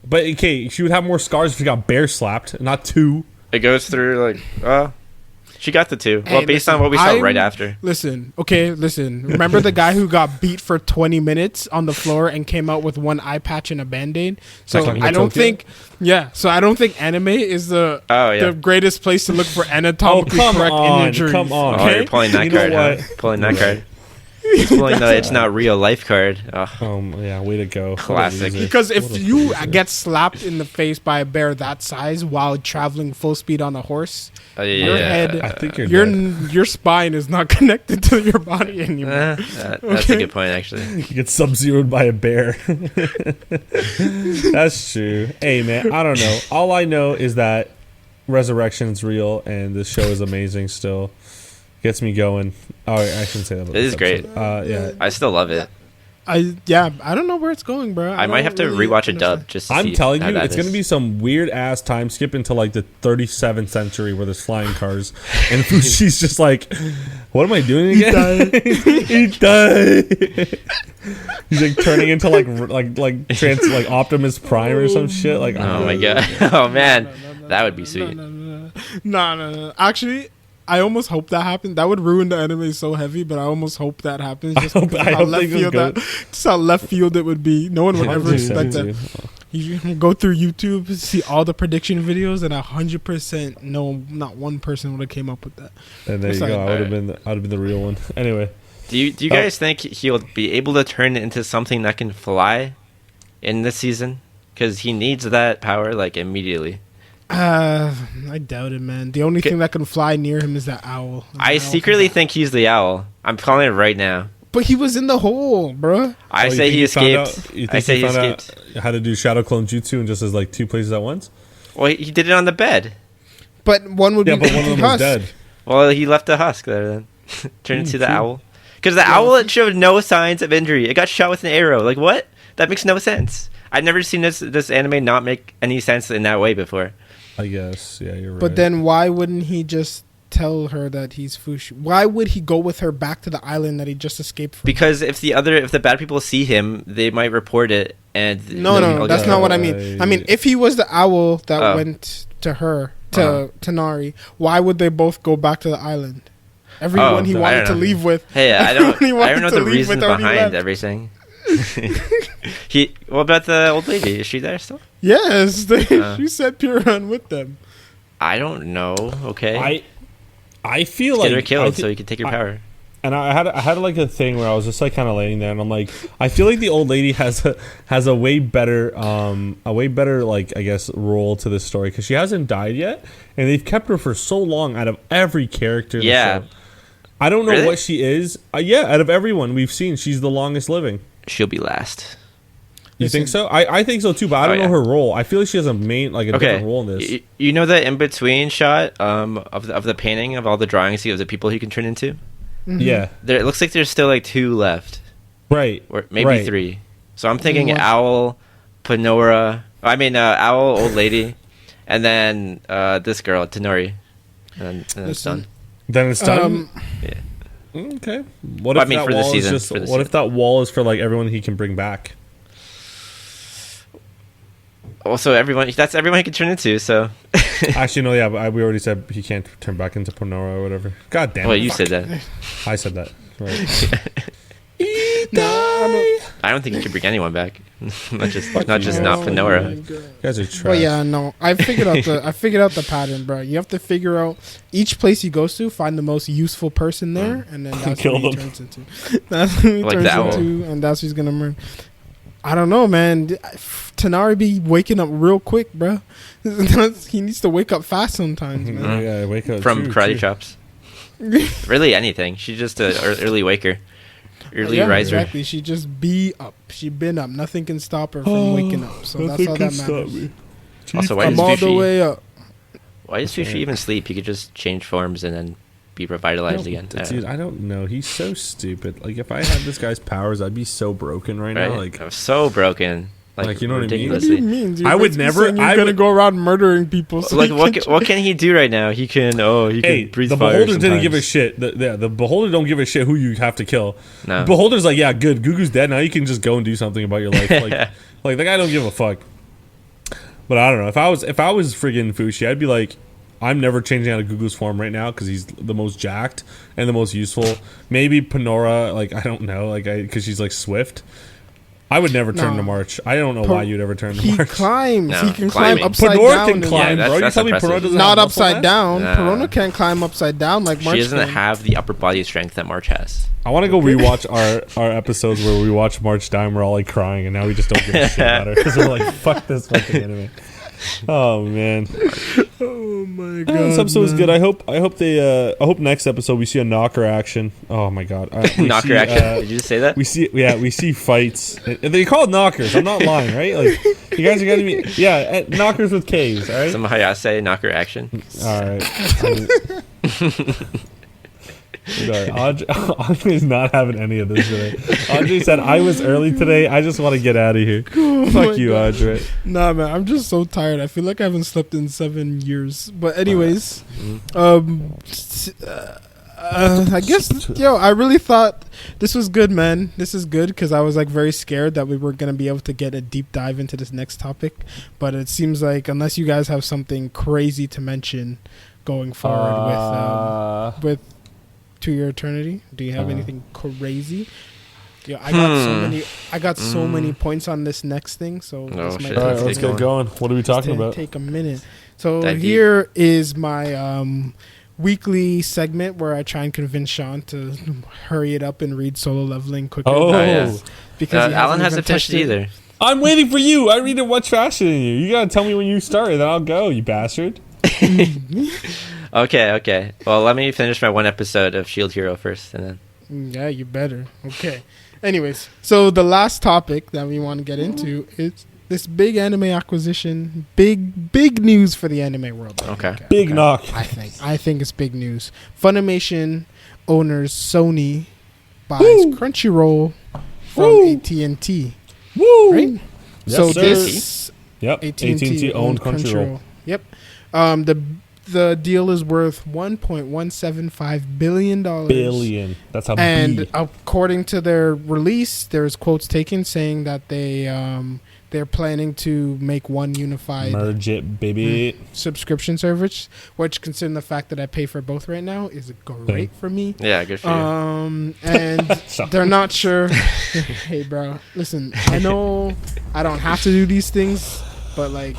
[SPEAKER 2] But okay, she would have more scars if she got bear slapped, not two.
[SPEAKER 3] It goes through like she got the two.
[SPEAKER 1] Hey,
[SPEAKER 3] well, based on what we saw right after.
[SPEAKER 1] Listen. Remember the guy who got beat for 20 minutes on the floor and came out with one eye patch and a band-aid? So I don't think anime is the greatest place to look for anatomically correct imagery.
[SPEAKER 2] Come on.
[SPEAKER 3] Okay? Oh, you're pulling that card. Huh? Pulling that card. Pulling the it's not real life card. Oh.
[SPEAKER 2] Yeah, way to go.
[SPEAKER 3] Classic.
[SPEAKER 1] Because if you get slapped in the face by a bear that size while traveling full speed on a horse, your head,
[SPEAKER 2] I think
[SPEAKER 1] your spine is not connected to your body anymore.
[SPEAKER 3] That's a good point, actually.
[SPEAKER 2] You get sub-zeroed by a bear. That's true. Hey, man, I don't know. All I know is that Resurrection's real and this show is amazing still. gets me going. Oh, I shouldn't say that. About
[SPEAKER 3] It is great.
[SPEAKER 2] Yeah,
[SPEAKER 3] I still love it.
[SPEAKER 1] I don't know where it's going, bro.
[SPEAKER 3] I might have to rewatch a dub just to see.
[SPEAKER 2] I'm telling you,
[SPEAKER 3] how
[SPEAKER 2] it's gonna be some weird ass time skip into like the 37th century where there's flying cars, and Fushi's just like, "What am I doing again?" He died. He's like turning into like Optimus Prime or some shit. Like,
[SPEAKER 3] Oh my god! Oh man, that would be sweet.
[SPEAKER 1] No. Actually, I almost hope that happens. That would ruin the anime so heavy, but I almost hope that happens. Just
[SPEAKER 2] I
[SPEAKER 1] because
[SPEAKER 2] hope they just go.
[SPEAKER 1] just how left field it would be. No one would ever
[SPEAKER 2] 100%,
[SPEAKER 1] expect that. You can go through YouTube, see all the prediction videos, and 100% no, not one person would have came up with that.
[SPEAKER 2] And there
[SPEAKER 1] It's
[SPEAKER 2] you go.
[SPEAKER 1] like-
[SPEAKER 2] I would have been the real one. Anyway,
[SPEAKER 3] Do you guys think he'll be able to turn it into something that can fly in this season? Because he needs that power like immediately.
[SPEAKER 1] I doubt it, man. The only thing that can fly near him is that owl.
[SPEAKER 3] I secretly think he's the owl. I'm calling it right now.
[SPEAKER 1] But he was in the hole, bruh.
[SPEAKER 3] I
[SPEAKER 2] you
[SPEAKER 3] say
[SPEAKER 2] think
[SPEAKER 3] he
[SPEAKER 2] found
[SPEAKER 3] escaped.
[SPEAKER 2] out- you
[SPEAKER 3] I
[SPEAKER 2] think
[SPEAKER 3] say he
[SPEAKER 2] found
[SPEAKER 3] escaped.
[SPEAKER 2] out how to do shadow clone jutsu and just as like two places at once?
[SPEAKER 3] Well, he did it on the bed.
[SPEAKER 1] But one would
[SPEAKER 2] Yeah,
[SPEAKER 1] be
[SPEAKER 2] but one of them was
[SPEAKER 1] Husk.
[SPEAKER 2] dead.
[SPEAKER 3] Well, he left a husk there then. Turned into the
[SPEAKER 2] true.
[SPEAKER 3] owl. Because the owl it showed no signs of injury. It got shot with an arrow. Like, what? That makes no sense. I've never seen this anime not make any sense in that way before.
[SPEAKER 2] I guess. Yeah, you're right.
[SPEAKER 1] But then why wouldn't he just tell her that he's Fushi? Why would he go with her back to the island that he just escaped from?
[SPEAKER 3] Because if the bad people see him, they might report it. And
[SPEAKER 1] No, that's not what I mean. I mean, if he was the owl that
[SPEAKER 3] Oh.
[SPEAKER 1] went to her, to Nari, why would they both go back to the island? Everyone he
[SPEAKER 3] I
[SPEAKER 1] wanted
[SPEAKER 3] don't
[SPEAKER 1] to
[SPEAKER 3] know.
[SPEAKER 1] leave with.
[SPEAKER 3] Hey, I
[SPEAKER 1] everyone
[SPEAKER 3] don't.
[SPEAKER 1] he
[SPEAKER 3] I
[SPEAKER 1] wanted
[SPEAKER 3] don't know
[SPEAKER 1] to
[SPEAKER 3] the
[SPEAKER 1] leave
[SPEAKER 3] reasons
[SPEAKER 1] with already
[SPEAKER 3] behind
[SPEAKER 1] left.
[SPEAKER 3] everything. What about the old lady? Is she there still?
[SPEAKER 1] Yes, she said Piran with them.
[SPEAKER 3] I don't know. Okay.
[SPEAKER 2] I feel
[SPEAKER 3] Get
[SPEAKER 2] like
[SPEAKER 3] her killed
[SPEAKER 2] I thi-
[SPEAKER 3] so you can take your power.
[SPEAKER 2] And I had like a thing where I was just like kind of laying there, and I'm like, I feel like the old lady has a way better like I guess role to this story because she hasn't died yet, and they've kept her for so long out of every character. In
[SPEAKER 3] Yeah.
[SPEAKER 2] the show. I don't know
[SPEAKER 3] Really?
[SPEAKER 2] what she is. Yeah, out of everyone we've seen, she's the longest living.
[SPEAKER 3] She'll be last.
[SPEAKER 2] You think so? I think so too, but I don't know her role. I feel like she has a different role in this.
[SPEAKER 3] You know the in between shot of the painting of all the drawings of the people he can turn into.
[SPEAKER 2] Yeah,
[SPEAKER 3] There, it looks like there's still like 2 left,
[SPEAKER 2] right.
[SPEAKER 3] or maybe
[SPEAKER 2] right.
[SPEAKER 3] 3. So I'm thinking
[SPEAKER 1] What?
[SPEAKER 3] Owl, Panora. Owl, old lady, and then this girl, Tenori, and it's
[SPEAKER 1] Listen.
[SPEAKER 3] done.
[SPEAKER 2] Then it's done.
[SPEAKER 3] Yeah.
[SPEAKER 2] Okay. What
[SPEAKER 3] Well,
[SPEAKER 2] if
[SPEAKER 3] I mean,
[SPEAKER 2] that
[SPEAKER 3] for the
[SPEAKER 2] wall
[SPEAKER 3] season,
[SPEAKER 2] is just?
[SPEAKER 3] for the
[SPEAKER 2] What if that wall is for like everyone he can bring back?
[SPEAKER 3] Also, that's everyone he can turn into. So,
[SPEAKER 2] Actually, no. Yeah, but we already said he can't turn back into Panora or whatever. God damn it!
[SPEAKER 3] well, you said that.
[SPEAKER 2] I said that. Right.
[SPEAKER 3] I don't think he can bring anyone back. not just not
[SPEAKER 1] Oh
[SPEAKER 3] Panora.
[SPEAKER 1] my God.
[SPEAKER 2] You guys are trash.
[SPEAKER 1] But yeah, no, I figured out the pattern, bro. You have to figure out each place he goes to, find the most useful person there, and then that's
[SPEAKER 2] Kill
[SPEAKER 1] what he
[SPEAKER 2] them.
[SPEAKER 1] turns into. That's what he
[SPEAKER 3] Like
[SPEAKER 1] turns
[SPEAKER 3] the owl.
[SPEAKER 1] into, and that's what he's gonna murder. I don't know, man. Tanari be waking up real quick, bro. He needs to wake up fast sometimes, man.
[SPEAKER 2] Yeah, wake up
[SPEAKER 3] From
[SPEAKER 2] true,
[SPEAKER 3] karate
[SPEAKER 2] true.
[SPEAKER 3] chops. Really, anything. She's just an early waker, early
[SPEAKER 1] Yeah,
[SPEAKER 3] riser.
[SPEAKER 1] exactly. She just be up. She been up. Nothing can stop her from waking up. So that's all that matters.
[SPEAKER 3] Also, why
[SPEAKER 1] I'm
[SPEAKER 3] does
[SPEAKER 1] all the
[SPEAKER 3] Fushi?
[SPEAKER 1] way up.
[SPEAKER 3] Why does Fushi even sleep? He could just change forms and then be revitalized again.
[SPEAKER 2] Dude, I don't know. He's so stupid. Like, if I had this guy's powers, I'd be so broken right now. Like,
[SPEAKER 3] I'm so broken.
[SPEAKER 2] Like, you know what I mean?
[SPEAKER 1] What do you
[SPEAKER 3] ridiculously.
[SPEAKER 1] mean? Dude?
[SPEAKER 2] I would
[SPEAKER 1] Basically
[SPEAKER 2] never-
[SPEAKER 1] saying You're
[SPEAKER 2] I
[SPEAKER 1] gonna
[SPEAKER 2] would-
[SPEAKER 1] go around murdering people. So
[SPEAKER 3] Like,
[SPEAKER 1] you
[SPEAKER 3] what
[SPEAKER 1] can
[SPEAKER 3] what can he do right now? He can
[SPEAKER 2] hey,
[SPEAKER 3] breathe
[SPEAKER 2] the
[SPEAKER 3] fire
[SPEAKER 2] beholder didn't give a
[SPEAKER 3] sometimes.
[SPEAKER 2] shit. The beholder don't give a shit who you have to kill.
[SPEAKER 3] No.
[SPEAKER 2] Beholder's like, yeah, good. Gugu's dead now. You can just go and do something about your life. Like the guy don't give a fuck. But I don't know. If I was friggin' Fushi, I'd be like, I'm never changing out of Gugu's form right now because he's the most jacked and the most useful. Maybe Panora, like I don't know, like because she's like swift. I would never turn
[SPEAKER 1] No.
[SPEAKER 2] to March. I don't know why you'd ever turn to
[SPEAKER 1] He
[SPEAKER 2] March.
[SPEAKER 1] climbs.
[SPEAKER 3] No,
[SPEAKER 1] he can
[SPEAKER 3] climbing.
[SPEAKER 1] climb upside
[SPEAKER 2] Panora
[SPEAKER 1] down.
[SPEAKER 2] can
[SPEAKER 1] and-
[SPEAKER 2] climb,
[SPEAKER 3] Yeah,
[SPEAKER 2] bro. You
[SPEAKER 3] that's
[SPEAKER 2] tell me
[SPEAKER 3] impressive.
[SPEAKER 2] Panora doesn't
[SPEAKER 1] Not
[SPEAKER 2] have muscle
[SPEAKER 1] upside
[SPEAKER 2] mass?
[SPEAKER 1] down.
[SPEAKER 3] Nah.
[SPEAKER 1] Perona can't climb upside down like March
[SPEAKER 3] She doesn't
[SPEAKER 1] can.
[SPEAKER 3] have the upper body strength that March has.
[SPEAKER 2] I want to go rewatch our episodes where we watch March Down. We're all like crying, and now we just don't give a shit about her because we're like, fuck this fucking anime. Oh man,
[SPEAKER 1] Oh my god.
[SPEAKER 2] this episode was
[SPEAKER 1] man.
[SPEAKER 2] good. I hope next episode we see a knocker action. Oh my god, we
[SPEAKER 3] Knocker
[SPEAKER 2] see,
[SPEAKER 3] action. Did you just say that?
[SPEAKER 2] we see fights. They call it knockers. I'm not lying, right? Like you guys are getting me. Yeah, knockers with K's. All right.
[SPEAKER 3] Some Hayase knocker action.
[SPEAKER 2] All right. Andre's not having any of this today. Andre said, I was early today. I just want to get out of here. Fuck you, Andre.
[SPEAKER 1] Nah, man, I'm just so tired. I feel like I haven't slept in 7 years. But anyways, I guess, I really thought this was good, man. This is good because I was like very scared that we were going to be able to get a deep dive into this next topic. But it seems like unless you guys have something crazy to mention going forward with To Your Eternity, do you have anything crazy? Yeah, I got so many points on this next thing, so this might
[SPEAKER 2] all right, let's get going. What are we talking about?
[SPEAKER 1] Take a minute. So here is my weekly segment where I try and convince Sean to hurry it up and read Solo Leveling quicker.
[SPEAKER 3] Because Alan hasn't finished either.
[SPEAKER 2] I'm waiting for you. I read it much faster than you. You gotta tell me when you start, then I'll go. You bastard.
[SPEAKER 3] Okay. Well, let me finish my one episode of Shield Hero first, and then.
[SPEAKER 1] Yeah, you better. Okay. Anyways, so the last topic that we want to get into is this big anime acquisition. Big news for the anime world.
[SPEAKER 3] Okay.
[SPEAKER 2] Big knock.
[SPEAKER 1] I think it's big news. Funimation owners Sony buys Crunchyroll from AT&T.
[SPEAKER 2] Woo!
[SPEAKER 1] Right?
[SPEAKER 2] Yes,
[SPEAKER 1] so
[SPEAKER 2] sir.
[SPEAKER 1] this
[SPEAKER 2] AT&T owned Crunchyroll.
[SPEAKER 1] Yep. The deal is worth $1.175 billion.
[SPEAKER 2] Billion. That's a
[SPEAKER 1] and
[SPEAKER 2] B.
[SPEAKER 1] according to their release, there's quotes taken saying that they're planning to make one unified
[SPEAKER 2] merge it, baby.
[SPEAKER 1] Subscription service, which, considering the fact that I pay for both right now, is great for me.
[SPEAKER 3] Yeah, good for you.
[SPEAKER 1] And they're not sure. Hey, bro, listen. I know I don't have to do these things, but like,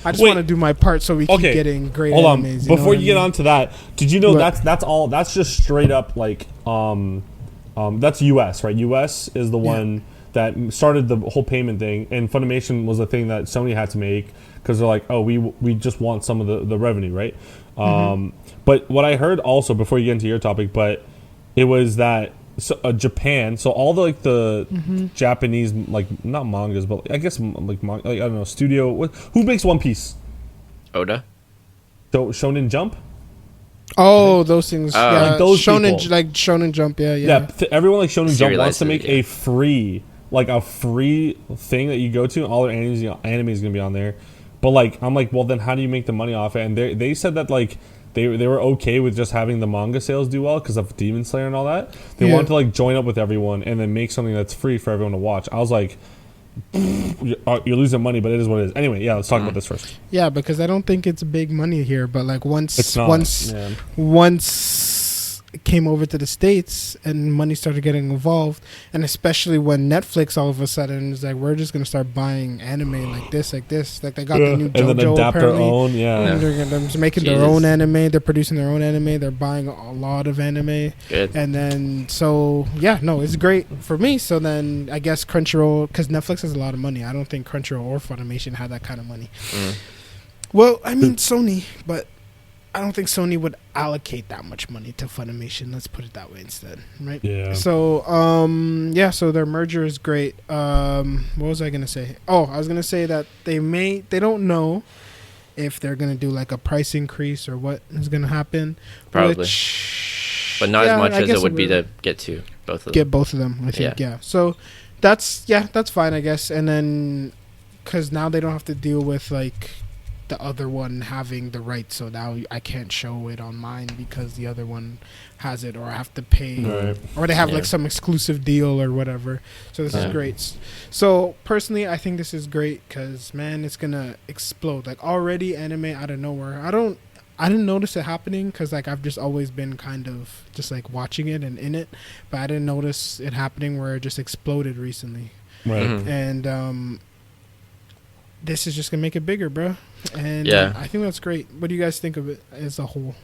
[SPEAKER 1] I just want to do my part so we keep getting great
[SPEAKER 2] Hold
[SPEAKER 1] animes.
[SPEAKER 2] on, before you get on to that, did you know that's just straight up like that's US, right? US is the one that started the whole payment thing, and Funimation was the thing that Sony had to make because they're like, oh, we just want some of the revenue, right? But what I heard also, before you get into your topic, but it was that Japan, so all the Japanese, like, not mangas, but I guess like I don't know, studio, who makes One Piece?
[SPEAKER 3] Oda.
[SPEAKER 2] So Shonen Jump.
[SPEAKER 1] Oh, those things. Yeah,
[SPEAKER 2] like those
[SPEAKER 1] Shonen,
[SPEAKER 2] people.
[SPEAKER 1] Like Shonen Jump. Yeah.
[SPEAKER 2] Everyone like Shonen Jump wants to make
[SPEAKER 3] it, yeah.
[SPEAKER 2] a free thing that you go to, and all their anime is gonna be on there. But like, I'm like, well, then how do you make the money off it? And they said that like they were okay with just having the manga sales do well because of Demon Slayer and all that. They wanted to like join up with everyone and then make something that's free for everyone to watch. I was like, you're losing money, but it is what it is. Anyway, let's talk about this first.
[SPEAKER 1] Yeah, because I don't think it's big money here, but like once it came over to the States and money started getting involved, and especially when Netflix all of a sudden is like, we're just gonna start buying anime like this, like they got the new JoJo,
[SPEAKER 2] and then adapt
[SPEAKER 1] apparently.
[SPEAKER 2] Their own,
[SPEAKER 1] and they're just making their own anime. They're producing their own anime. They're buying a lot of anime.
[SPEAKER 3] Good.
[SPEAKER 1] And then it's great for me. So then I guess Crunchyroll, because Netflix has a lot of money. I don't think Crunchyroll or Funimation had that kind of money. Well, I mean Sony, but I don't think Sony would allocate that much money to Funimation. Let's put it that way instead, right?
[SPEAKER 2] Yeah.
[SPEAKER 1] So, so their merger is great. What was I gonna say? Oh, I was gonna say that they don't know if they're gonna do like a price increase or what is gonna happen.
[SPEAKER 3] Probably, but not as much as it would be to get both of them. I think. Yeah. So that's fine, I guess. And then because now they don't have to deal with like the other one having the right, so now I can't show it on mine because the other one has it, or I have to pay, or they have like some exclusive deal or whatever. So this is great. So personally, I think this is great because man, it's gonna explode. Like already, anime out of nowhere. I didn't notice it happening because like I've just always been kind of just like watching it and in it, but I didn't notice it happening where it just exploded recently.
[SPEAKER 2] Right.
[SPEAKER 1] And this is just gonna make it bigger, bro. And I think that's great. What do you guys think of it as a whole?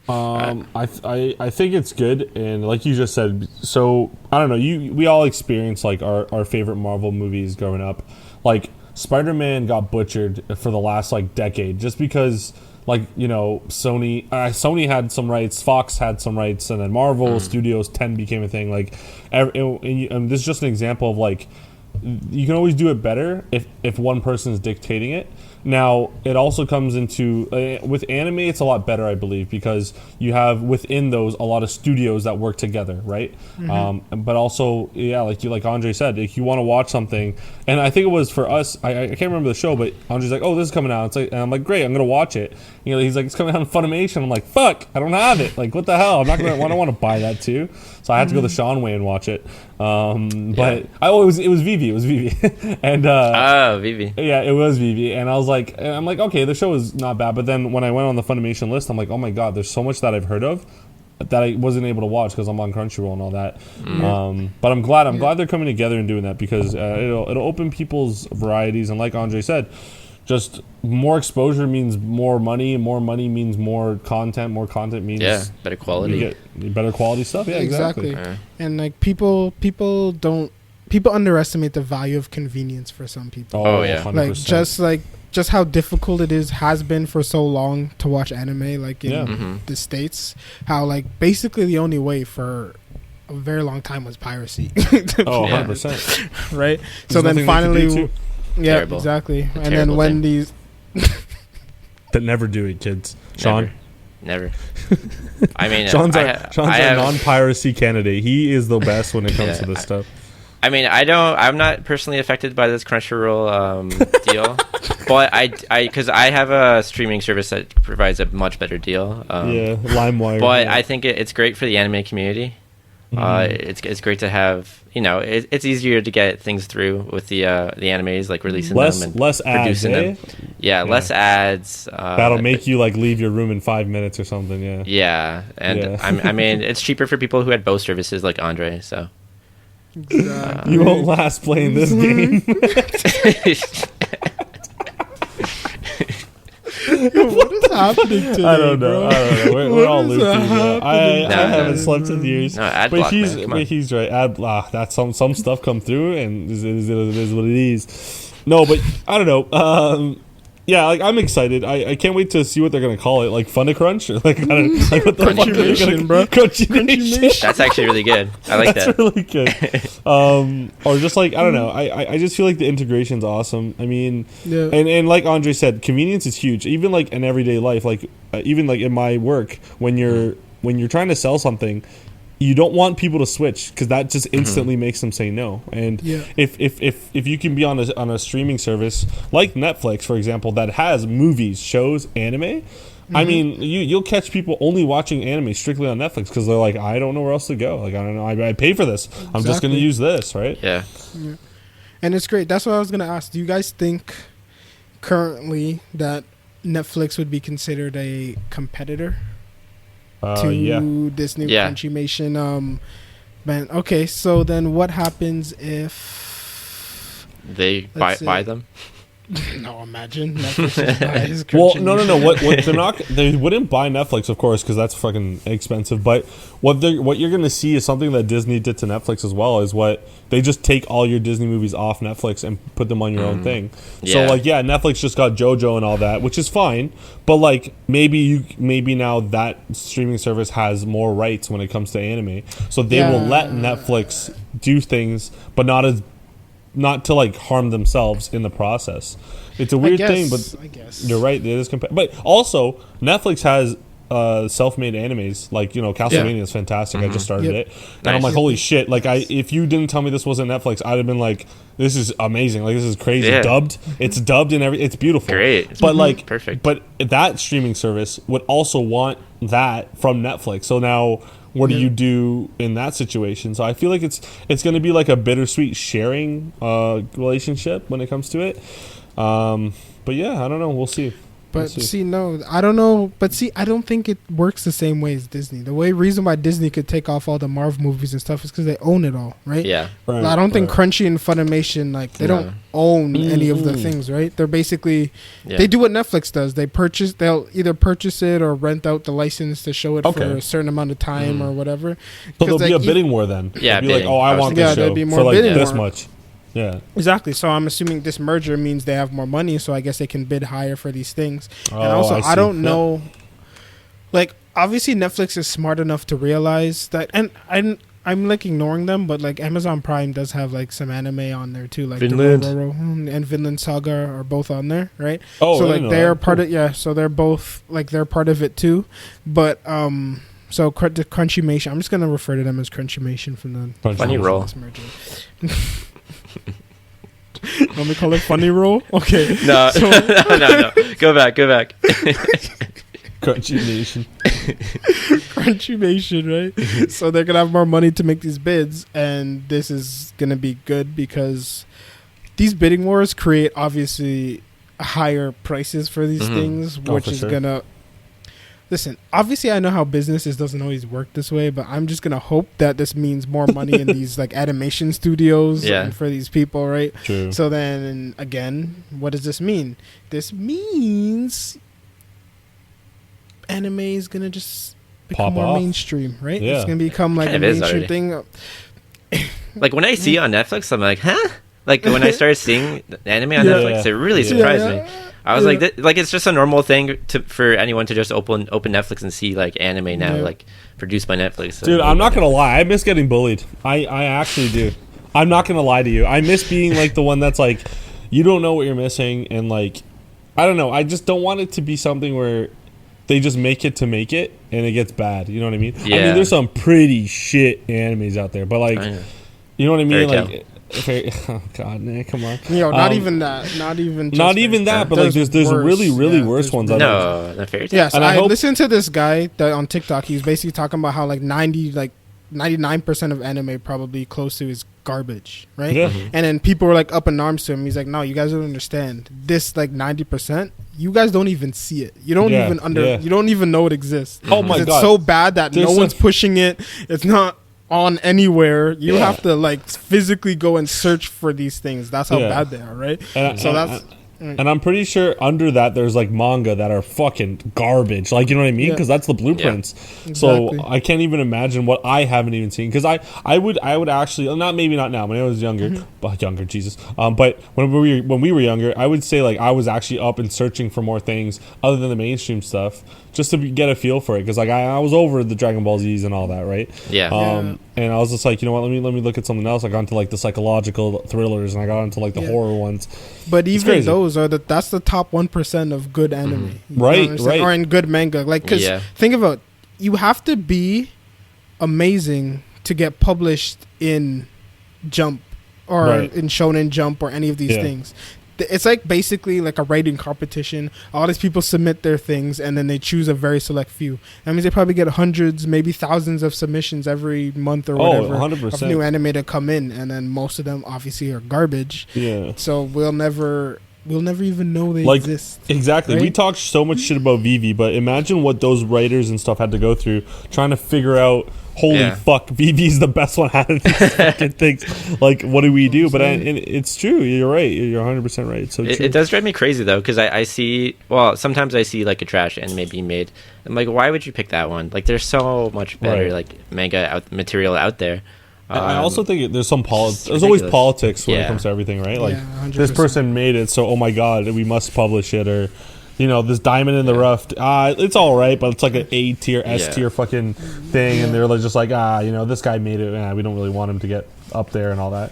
[SPEAKER 2] I think it's good, and like you just said, so I don't know. We all experience like our favorite Marvel movies growing up. Like Spider-Man got butchered for the last like decade just because like Sony had some rights, Fox had some rights, and then Marvel Studios 10 became a thing. Like, and this is just an example of like you can always do it better if one person is dictating it. Now, it also comes into with anime, it's a lot better, I believe, because you have within those a lot of studios that work together, right? But also, yeah, like Andre said, if you want to watch something, and I think it was for us, I can't remember the show, but Andre's like, oh, this is coming out. It's like, and I'm like, great, I'm gonna watch it. You know, he's like, it's coming out on Funimation. I'm like, fuck, I don't have it. Like, what the hell? I don't want to buy that too. So I had to go the Sean way and watch it. But it was Vivi, and
[SPEAKER 3] Vivi.
[SPEAKER 2] yeah, it was Vivi, and I'm like, okay, the show is not bad. But then when I went on the Funimation list, I'm like, oh my god, there's so much that I've heard of that I wasn't able to watch because I'm on Crunchyroll and all that. But I'm glad they're coming together and doing that because it'll open people's varieties, and like Andre said, just more exposure means more money means more content means
[SPEAKER 3] better quality.
[SPEAKER 2] You get better quality stuff. Yeah, exactly.
[SPEAKER 1] And like people underestimate the value of convenience for some people.
[SPEAKER 2] Oh yeah, 100%.
[SPEAKER 1] Just how difficult it has been for so long to watch anime, like in the States. How like basically the only way for a very long time was piracy.
[SPEAKER 2] 100%.
[SPEAKER 1] Right. So then finally,
[SPEAKER 3] Terrible.
[SPEAKER 1] exactly. And then when these
[SPEAKER 2] that never do it, kids. Sean.
[SPEAKER 3] Never. I mean,
[SPEAKER 2] Sean's a non-piracy candidate. He is the best when it comes to this stuff.
[SPEAKER 3] I mean, I'm not personally affected by this Crunchyroll deal, but because I have a streaming service that provides a much better deal.
[SPEAKER 2] LimeWire.
[SPEAKER 3] But I think it's great for the anime community. It's great to have, it's easier to get things through with the animes, like releasing them and
[SPEAKER 2] less ads,
[SPEAKER 3] producing them. Yeah, less ads.
[SPEAKER 2] That'll make you like leave your room in 5 minutes or something. Yeah.
[SPEAKER 3] Yeah, and I mean, it's cheaper for people who had both services, like Andre. So
[SPEAKER 1] exactly.
[SPEAKER 2] You won't last playing this game.
[SPEAKER 1] What is happening today?
[SPEAKER 2] I don't know. We're all loopy. I haven't
[SPEAKER 3] No.
[SPEAKER 2] slept in years.
[SPEAKER 3] No, ad
[SPEAKER 2] but
[SPEAKER 3] block,
[SPEAKER 2] he's
[SPEAKER 3] man. Come on.
[SPEAKER 2] he's right. That's some stuff come through, and it is what it is. No, but I don't know. Yeah, like I'm excited. I can't wait to see what they're gonna call it, like Funicrunch, or like what the fuck they're gonna
[SPEAKER 1] bro.
[SPEAKER 2] Crunchy.
[SPEAKER 3] That's actually really good. I like
[SPEAKER 2] That's
[SPEAKER 3] that.
[SPEAKER 2] really good. Or just like I don't know. I just feel like the integration's awesome. I mean, and like Andre said, convenience is huge. Even like in everyday life, like even like in my work, when you're trying to sell something, you don't want people to switch because that just instantly makes them say no. And if you can be on a streaming service like Netflix, for example, that has movies, shows, anime. I mean, you'll catch people only watching anime strictly on Netflix because they're like, I don't know where else to go. Like, I don't know. I pay for this. I'm just going to use this, right?
[SPEAKER 3] Yeah.
[SPEAKER 1] And it's great. That's what I was going to ask. Do you guys think currently that Netflix would be considered a competitor to this new Funimation? Man, okay, so then what happens if
[SPEAKER 3] they buy them?
[SPEAKER 1] No, imagine Netflix just buys
[SPEAKER 2] Well, no. What they're not? They wouldn't buy Netflix, of course, because that's fucking expensive. But what you're gonna see is something that Disney did to Netflix as well. Is what they just take all your Disney movies off Netflix and put them on your own thing. So like, Netflix just got JoJo and all that, which is fine. But like, maybe now that streaming service has more rights when it comes to anime, so they will let Netflix do things, but not to like harm themselves in the process. It's a weird thing, but
[SPEAKER 1] I guess
[SPEAKER 2] you're right. It is but also Netflix has self-made animes like Castlevania is fantastic. I just started it, and I'm like, holy shit! Like if you didn't tell me this wasn't Netflix, I'd have been like, this is amazing. Like this is crazy. Dubbed, it's dubbed and it's beautiful.
[SPEAKER 3] Great,
[SPEAKER 2] but like
[SPEAKER 3] perfect.
[SPEAKER 2] But that streaming service would also want that from Netflix. So now, what do you do in that situation? So I feel like it's going to be like a bittersweet sharing relationship when it comes to it. But yeah, I don't know. We'll see.
[SPEAKER 1] But see, no, I don't know. But see, I don't think it works the same way as Disney. The reason why Disney could take off all the Marvel movies and stuff is because they own it all, right?
[SPEAKER 3] Yeah.
[SPEAKER 1] Right, I don't think Crunchy and Funimation, like, they don't own any of the things, right? They're basically, they do what Netflix does. They'll either purchase it or rent out the license to show it for a certain amount of time or whatever.
[SPEAKER 2] So there'll be a bidding war then.
[SPEAKER 3] Yeah,
[SPEAKER 2] be like, I want this show
[SPEAKER 1] be more
[SPEAKER 2] for like
[SPEAKER 1] bidding
[SPEAKER 2] this
[SPEAKER 1] war.
[SPEAKER 2] much. Yeah.
[SPEAKER 1] Exactly. So I'm assuming this merger means they have more money, so I guess they can bid higher for these things. And also, I don't know. Like, obviously, Netflix is smart enough to realize that, and I'm like ignoring them, but like Amazon Prime does have like some anime on there too, like
[SPEAKER 3] Vinland.
[SPEAKER 1] and Vinland Saga are both on there, right?
[SPEAKER 2] Oh,
[SPEAKER 1] so
[SPEAKER 2] I
[SPEAKER 1] like
[SPEAKER 2] didn't know
[SPEAKER 1] they're
[SPEAKER 2] that.
[SPEAKER 1] part
[SPEAKER 2] Cool.
[SPEAKER 1] of so they're both like they're part of it too, but so the Crunchymation, I'm just gonna refer to them as Crunchymation from the
[SPEAKER 3] Funny Roll.
[SPEAKER 1] last merger. Let me call it Funny Roll. Okay,
[SPEAKER 3] No,
[SPEAKER 1] So-
[SPEAKER 3] no. Go back.
[SPEAKER 2] Crunchy Nation.
[SPEAKER 1] Crunchymation, right? So they're gonna have more money to make these bids, and this is gonna be good because these bidding wars create obviously higher prices for these
[SPEAKER 3] Mhm.
[SPEAKER 1] things,
[SPEAKER 2] Oh,
[SPEAKER 1] which
[SPEAKER 2] for
[SPEAKER 1] is
[SPEAKER 2] sure.
[SPEAKER 1] gonna. Listen, obviously I know how businesses doesn't always work this way, but I'm just gonna hope that this means more money in these like animation studios
[SPEAKER 3] Yeah.
[SPEAKER 1] and for these people, right?
[SPEAKER 2] True.
[SPEAKER 1] So then again, what does this mean? This means anime is gonna just become
[SPEAKER 2] Pop
[SPEAKER 1] more
[SPEAKER 2] off.
[SPEAKER 1] mainstream, right?
[SPEAKER 2] Yeah.
[SPEAKER 1] It's gonna become like
[SPEAKER 3] Kind
[SPEAKER 1] a
[SPEAKER 3] of is
[SPEAKER 1] mainstream
[SPEAKER 3] already.
[SPEAKER 1] thing.
[SPEAKER 3] Like when I see it on Netflix, I'm like, huh? Like when I started seeing the anime on
[SPEAKER 1] Yeah.
[SPEAKER 3] Netflix, it really
[SPEAKER 2] Yeah.
[SPEAKER 3] surprised me. I was
[SPEAKER 1] Yeah.
[SPEAKER 3] like it's just a normal thing for anyone to just open Netflix and see like anime now,
[SPEAKER 1] Yeah.
[SPEAKER 3] like produced by Netflix. So
[SPEAKER 2] Dude, I'm not gonna lie. I miss getting bullied. I actually do. I'm not gonna lie to you. I miss being like the one that's like, you don't know what you're missing, and like, I don't know. I just don't want it to be something where they just make it to make it and it gets bad. You know what I mean? I
[SPEAKER 3] Yeah.
[SPEAKER 2] mean, there's some pretty shit animes out there, but like,
[SPEAKER 3] I know.
[SPEAKER 2] you know what I mean?
[SPEAKER 3] Fairy
[SPEAKER 2] Like, oh god, Nick, come on.
[SPEAKER 1] Not
[SPEAKER 2] Um,
[SPEAKER 1] even that. Not even. Just
[SPEAKER 2] Not even that, but like, there's really worse ones out there.
[SPEAKER 3] No, the fairy tale.
[SPEAKER 1] Yes,
[SPEAKER 2] And I
[SPEAKER 1] I
[SPEAKER 2] hope-
[SPEAKER 1] listened to this guy that on TikTok. He's basically talking about how like 99% of anime probably close to is garbage, right?
[SPEAKER 2] Yeah.
[SPEAKER 1] And then people were like up in arms to him. He's like, "No, you guys don't understand. This like 90%, you guys don't even see it. You don't
[SPEAKER 2] Yeah,
[SPEAKER 1] even
[SPEAKER 2] yeah.
[SPEAKER 1] You don't even know it exists.
[SPEAKER 2] Oh my
[SPEAKER 1] It's
[SPEAKER 2] god.
[SPEAKER 1] so bad that
[SPEAKER 2] There's
[SPEAKER 1] no
[SPEAKER 2] some-
[SPEAKER 1] one's pushing it. It's not on anywhere. You
[SPEAKER 2] Yeah.
[SPEAKER 1] have to like physically go and search for these things. That's how
[SPEAKER 2] Yeah.
[SPEAKER 1] bad they are, right?
[SPEAKER 2] And,
[SPEAKER 1] So
[SPEAKER 2] and-
[SPEAKER 1] that's-
[SPEAKER 2] and I'm pretty sure under that there's like manga that are fucking garbage. Like, you know what I mean?
[SPEAKER 1] Yeah.
[SPEAKER 2] Because that's the blueprints.
[SPEAKER 1] Exactly.
[SPEAKER 2] So I can't even imagine what I haven't even seen. Because I would actually, not maybe not now when I was younger,
[SPEAKER 1] Mm-hmm.
[SPEAKER 2] but younger, Jesus. But when we were younger, I would say like I was actually up and searching for more things other than the mainstream stuff, just to get a feel for it. Because like I was over the Dragon Ball Z's and all that, right?
[SPEAKER 3] Yeah.
[SPEAKER 2] And I was just like, you know what? Let me look at something else. I got into like the psychological thrillers, and I got into like the
[SPEAKER 1] Yeah.
[SPEAKER 2] horror ones.
[SPEAKER 1] But
[SPEAKER 2] It's
[SPEAKER 1] even
[SPEAKER 2] crazy.
[SPEAKER 1] those are that's the top 1% of good anime. You know what
[SPEAKER 2] Right,
[SPEAKER 1] I'm saying?
[SPEAKER 2] right.
[SPEAKER 1] Or in good manga. Like, because
[SPEAKER 3] Yeah.
[SPEAKER 1] think about, you have to be amazing to get published in Jump or
[SPEAKER 2] Right.
[SPEAKER 1] in Shonen Jump or any of these
[SPEAKER 2] Yeah.
[SPEAKER 1] things. It's like basically like a writing competition. All these people submit their things and then they choose a very select few. That means they probably get hundreds, maybe thousands of submissions every month or
[SPEAKER 2] Oh,
[SPEAKER 1] whatever
[SPEAKER 2] 100%.
[SPEAKER 1] of new anime to come in, and then most of them obviously are garbage.
[SPEAKER 2] Yeah.
[SPEAKER 1] So we'll never even know they
[SPEAKER 2] Like,
[SPEAKER 1] exist.
[SPEAKER 2] Exactly. We
[SPEAKER 1] Right?
[SPEAKER 2] talk so much shit about Vivi, but imagine what those writers and stuff had to go through trying to figure out, holy
[SPEAKER 3] Yeah.
[SPEAKER 2] fuck, Vivi's the best one out of these fucking things. Like, what do we do? But and it's true. You're right. You're 100% right. It's so true.
[SPEAKER 3] It does drive me crazy though, because I see. Well, sometimes I see like a trash anime being made. I'm like, why would you pick that one? Like, there's so much better
[SPEAKER 2] Right.
[SPEAKER 3] like manga material out there.
[SPEAKER 2] And I also think there's some
[SPEAKER 3] it's
[SPEAKER 2] there's always
[SPEAKER 3] ridiculous.
[SPEAKER 2] politics when it
[SPEAKER 3] Yeah.
[SPEAKER 2] comes to everything, right? Like,
[SPEAKER 1] Yeah, 100%.
[SPEAKER 2] this person made it, so oh my god, we must publish it, or you know, this diamond in the rough. It's all right, but it's like an A tier, S tier fucking thing, and they're like, just like, you know, this guy made it. We don't really want him to get up there and all that.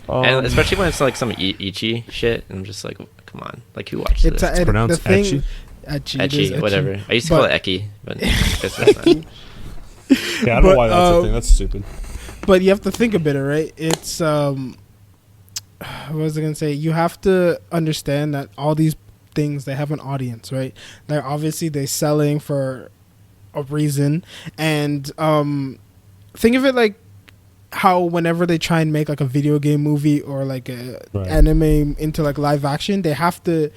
[SPEAKER 3] and especially when it's like some Ichi shit, I'm just like, come on, like who watches
[SPEAKER 1] It's
[SPEAKER 3] this?
[SPEAKER 2] pronounced
[SPEAKER 1] the thing.
[SPEAKER 2] ecchi?
[SPEAKER 1] Ecchi, it is
[SPEAKER 3] Ecchi,
[SPEAKER 1] ecchi.
[SPEAKER 3] whatever. I used to call it Eki, but I guess that's not.
[SPEAKER 2] Yeah, I don't know
[SPEAKER 1] But,
[SPEAKER 2] why that's a thing. That's stupid.
[SPEAKER 1] But you have to think about it, right? It's what was I gonna say? You have to understand that all these things, they have an audience, right? They're obviously selling for a reason, and think of it like how whenever they try and make like a video game movie or like a
[SPEAKER 2] Right.
[SPEAKER 1] anime into like live action, they have to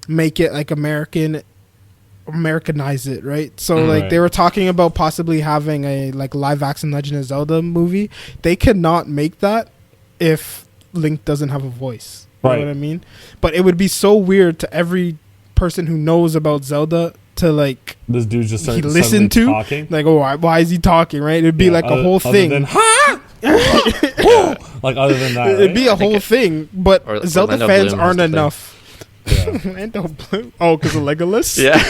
[SPEAKER 1] make it like Americanize it, right? So like
[SPEAKER 2] Right.
[SPEAKER 1] they were talking about possibly having a like live action Legend of Zelda movie. They cannot make that if Link doesn't have a voice. You
[SPEAKER 2] Right.
[SPEAKER 1] know what I mean? But it would be so weird to every person who knows about Zelda to like
[SPEAKER 2] This dude just started
[SPEAKER 1] listen to
[SPEAKER 2] talking.
[SPEAKER 1] like, oh, why is he talking, right? It'd be
[SPEAKER 2] Yeah,
[SPEAKER 1] like a
[SPEAKER 2] other-
[SPEAKER 1] whole
[SPEAKER 2] other
[SPEAKER 1] thing.
[SPEAKER 2] than, like other than that,
[SPEAKER 1] It'd be
[SPEAKER 2] right?
[SPEAKER 1] a whole thing, but
[SPEAKER 3] Or-
[SPEAKER 1] Zelda
[SPEAKER 3] Orlando
[SPEAKER 1] fans
[SPEAKER 3] Bloom
[SPEAKER 1] aren't
[SPEAKER 3] has to play.
[SPEAKER 1] enough.
[SPEAKER 2] Yeah.
[SPEAKER 1] Orlando Bloom. Oh, because of Legolas?
[SPEAKER 3] Yeah.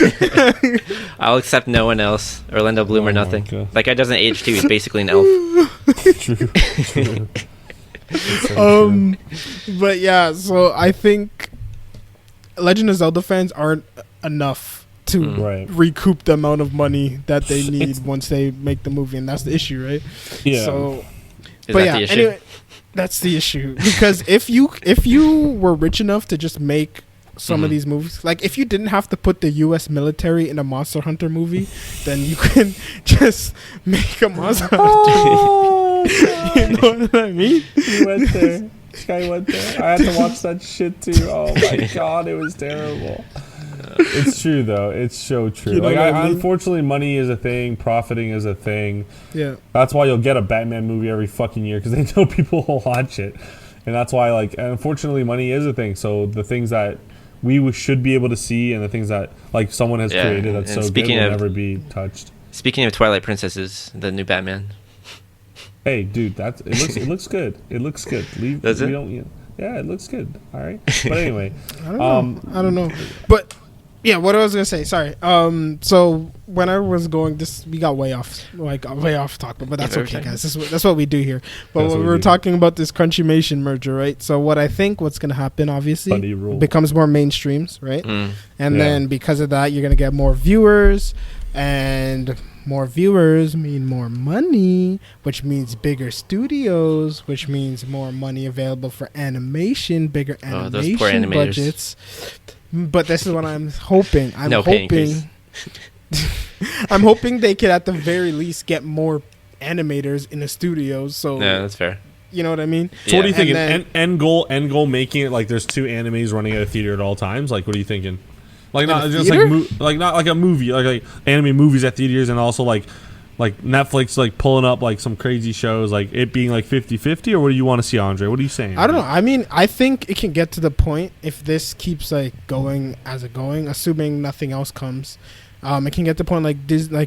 [SPEAKER 3] I'll accept no one else. Orlando Bloom
[SPEAKER 2] Oh
[SPEAKER 3] or
[SPEAKER 2] my
[SPEAKER 3] nothing.
[SPEAKER 2] God.
[SPEAKER 3] That guy doesn't age too. He's basically an elf.
[SPEAKER 2] True. So
[SPEAKER 1] But yeah, so I think Legend of Zelda fans aren't enough to
[SPEAKER 2] Right.
[SPEAKER 1] recoup the amount of money that they need once they make the movie, and that's the issue, right?
[SPEAKER 2] Yeah.
[SPEAKER 1] So,
[SPEAKER 3] Is
[SPEAKER 1] but
[SPEAKER 3] that
[SPEAKER 1] yeah,
[SPEAKER 3] the issue?
[SPEAKER 1] anyway, that's the issue because if you were rich enough to just make some of these movies, like if you didn't have to put the U.S. military in a Monster Hunter movie, then you can just make a Monster Hunter. You know what I mean?
[SPEAKER 2] He went there. This guy went there. I had to watch that shit too. Oh my god, it was terrible. It's true though. It's so true.
[SPEAKER 1] You know
[SPEAKER 2] Like,
[SPEAKER 1] what I mean?
[SPEAKER 2] unfortunately, money is a thing. Profiting is a thing.
[SPEAKER 1] Yeah.
[SPEAKER 2] That's why you'll get a Batman movie every fucking year because they know people will watch it, and that's why and unfortunately, money is a thing. So the things that we should be able to see and the things that like someone has created that's
[SPEAKER 3] and
[SPEAKER 2] so good will
[SPEAKER 3] speaking of-
[SPEAKER 2] never be touched.
[SPEAKER 3] Speaking of Twilight Princesses, the new Batman.
[SPEAKER 2] Hey, dude, it looks good. It looks good.
[SPEAKER 3] Does it?
[SPEAKER 2] Yeah, it looks good. All right. But anyway,
[SPEAKER 1] I don't know. But yeah, what I was gonna say. Sorry. So when I was going, we got way off topic, but that's okay, guys. That's what we do here. But we were talking about this Funimation merger, right? So what I think what's gonna happen, obviously, becomes more mainstreams, right? And then because of that, you're gonna get more viewers, and more viewers mean more money, which means bigger studios, which means more money available for animation, bigger
[SPEAKER 3] those poor
[SPEAKER 1] animation
[SPEAKER 3] animators.
[SPEAKER 1] budgets. But this is what I'm hoping. I'm
[SPEAKER 3] No pay increase.
[SPEAKER 1] I'm hoping they could at the very least get more animators in the studios. So
[SPEAKER 3] No, that's fair.
[SPEAKER 1] you know what I mean?
[SPEAKER 2] So what are you
[SPEAKER 1] And
[SPEAKER 2] thinking?
[SPEAKER 1] then-
[SPEAKER 2] End goal making it like there's 2 animes running at a theater at all times. Like, what are you thinking? Like not
[SPEAKER 1] a
[SPEAKER 2] just
[SPEAKER 1] theater?
[SPEAKER 2] like not like a movie, like anime movies at theaters, and also like Netflix like pulling up like some crazy shows, like it being like 50-50, or what do you want to see, Andre? What are you saying?
[SPEAKER 1] I don't know. I mean, I think it can get to the point if this keeps like going as it going, assuming nothing else comes. It can get to the point like Disney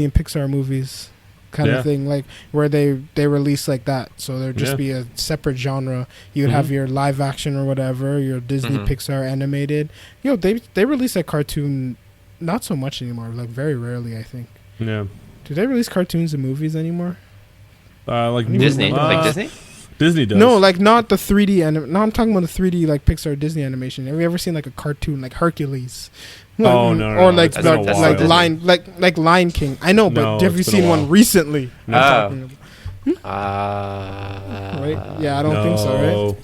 [SPEAKER 1] and Pixar movies kind of thing, like where they release like that. So there'd just be a separate genre. You'd have your live action or whatever, your Disney Pixar animated. They release a cartoon, not so much anymore. Like very rarely, I think.
[SPEAKER 2] Yeah.
[SPEAKER 1] Do they release cartoons and movies anymore?
[SPEAKER 2] Like
[SPEAKER 3] Disney, like Disney.
[SPEAKER 2] Disney does.
[SPEAKER 1] No, like not the 3D. No, I'm talking about the 3D like Pixar Disney animation. Have you ever seen like a cartoon like Hercules?
[SPEAKER 2] Oh no,
[SPEAKER 1] or like
[SPEAKER 3] That's been a while.
[SPEAKER 1] like Lion King. I know, but
[SPEAKER 2] No,
[SPEAKER 1] have you
[SPEAKER 2] it's been a
[SPEAKER 1] seen one
[SPEAKER 2] while.
[SPEAKER 1] recently?
[SPEAKER 2] No.
[SPEAKER 1] Right? Yeah, I don't think so. Right?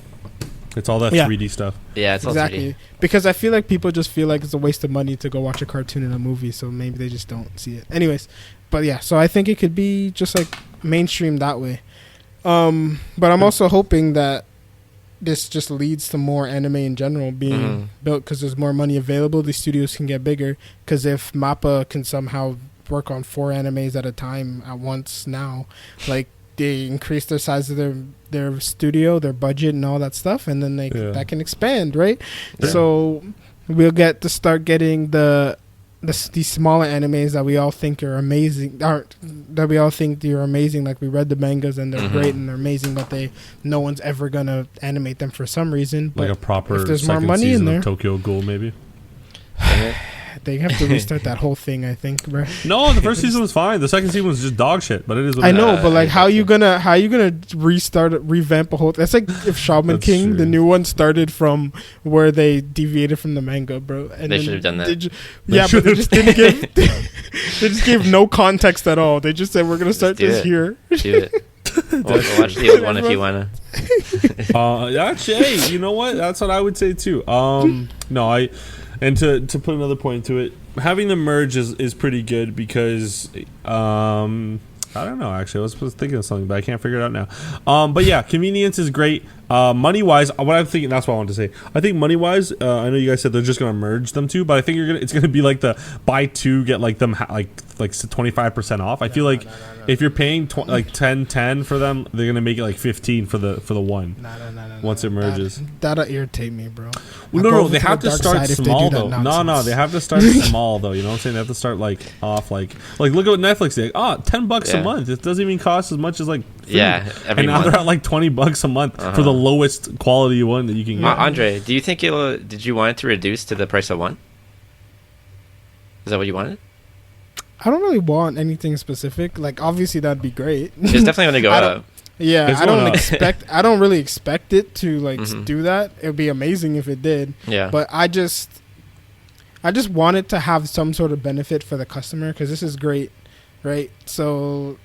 [SPEAKER 2] It's all that
[SPEAKER 1] Yeah.
[SPEAKER 2] 3D stuff.
[SPEAKER 3] Yeah, it's all
[SPEAKER 1] Exactly.
[SPEAKER 3] 3D.
[SPEAKER 1] Because I feel like people just feel like it's a waste of money to go watch a cartoon in a movie, so maybe they just don't see it. Anyways, but yeah, so I think it could be just like mainstream that way. But I'm also hoping that this just leads to more anime in general being built because there's more money available. These studios can get bigger because if MAPPA can somehow work on 4 animes at a time at once now, like they increase the size of their studio, their budget, and all that stuff, and then that can expand, right?
[SPEAKER 2] Yeah.
[SPEAKER 1] So we'll get to start getting these smaller animes that we all think are amazing, that we all think they're amazing. Like we read the mangas and they're great and they're amazing, but no one's ever gonna animate them for some reason. But
[SPEAKER 2] Like a proper
[SPEAKER 1] if there's more
[SPEAKER 2] second
[SPEAKER 1] money
[SPEAKER 2] season
[SPEAKER 1] in there,
[SPEAKER 2] of Tokyo Ghoul, maybe.
[SPEAKER 1] they have to restart that whole thing. I think, bro.
[SPEAKER 2] No, the first season was fine. The second season was just dog shit. But it is. What
[SPEAKER 1] I
[SPEAKER 2] it
[SPEAKER 1] know,
[SPEAKER 2] is.
[SPEAKER 1] but like, how you gonna revamp a whole? That's like if Shaman
[SPEAKER 2] That's
[SPEAKER 1] King,
[SPEAKER 2] true.
[SPEAKER 1] the new one, started from where they deviated from the manga, bro. And
[SPEAKER 3] They
[SPEAKER 1] then
[SPEAKER 3] should have done that.
[SPEAKER 1] But they just didn't give. They just gave no context at all. They just said we're gonna start
[SPEAKER 3] do
[SPEAKER 1] this
[SPEAKER 3] it.
[SPEAKER 1] here.
[SPEAKER 3] Do it. Watch the old one if you wanna.
[SPEAKER 2] Actually, hey, you know what? That's what I would say too. And to put another point to it, having the merge is pretty good because I don't know. Actually, I was thinking of something, but I can't figure it out now. But yeah, convenience is great. Money wise, what I'm thinking, that's what I wanted to say. I think money wise, I know you guys said they're just gonna merge them two, but I think it's gonna be like the buy 2 get like them like 25% off. I feel like if you're paying like 10 for them, they're gonna make it like 15 for the one. Once it merges.
[SPEAKER 1] That'll irritate me, bro.
[SPEAKER 2] Well, no, they have to start small though. No, they have to start small though. You know what I'm saying? They have to start like off like look at what Netflix did. $10 a month. It doesn't even cost as much as like food.
[SPEAKER 3] Every
[SPEAKER 2] and now
[SPEAKER 3] month.
[SPEAKER 2] they're at like $20 a month for the lowest quality one that you can get.
[SPEAKER 3] Andre, do you think did you want it to reduce to the price of one? Is that what you wanted?
[SPEAKER 1] I don't really want anything specific. Like, obviously, that'd be great.
[SPEAKER 3] It's definitely going to go up.
[SPEAKER 1] Yeah,
[SPEAKER 2] It's
[SPEAKER 1] I don't
[SPEAKER 2] going up.
[SPEAKER 1] expect. I don't really expect it to like do that. It'd be amazing if it did.
[SPEAKER 3] Yeah.
[SPEAKER 1] But I just want it to have some sort of benefit for the customer, because this is great, right? So,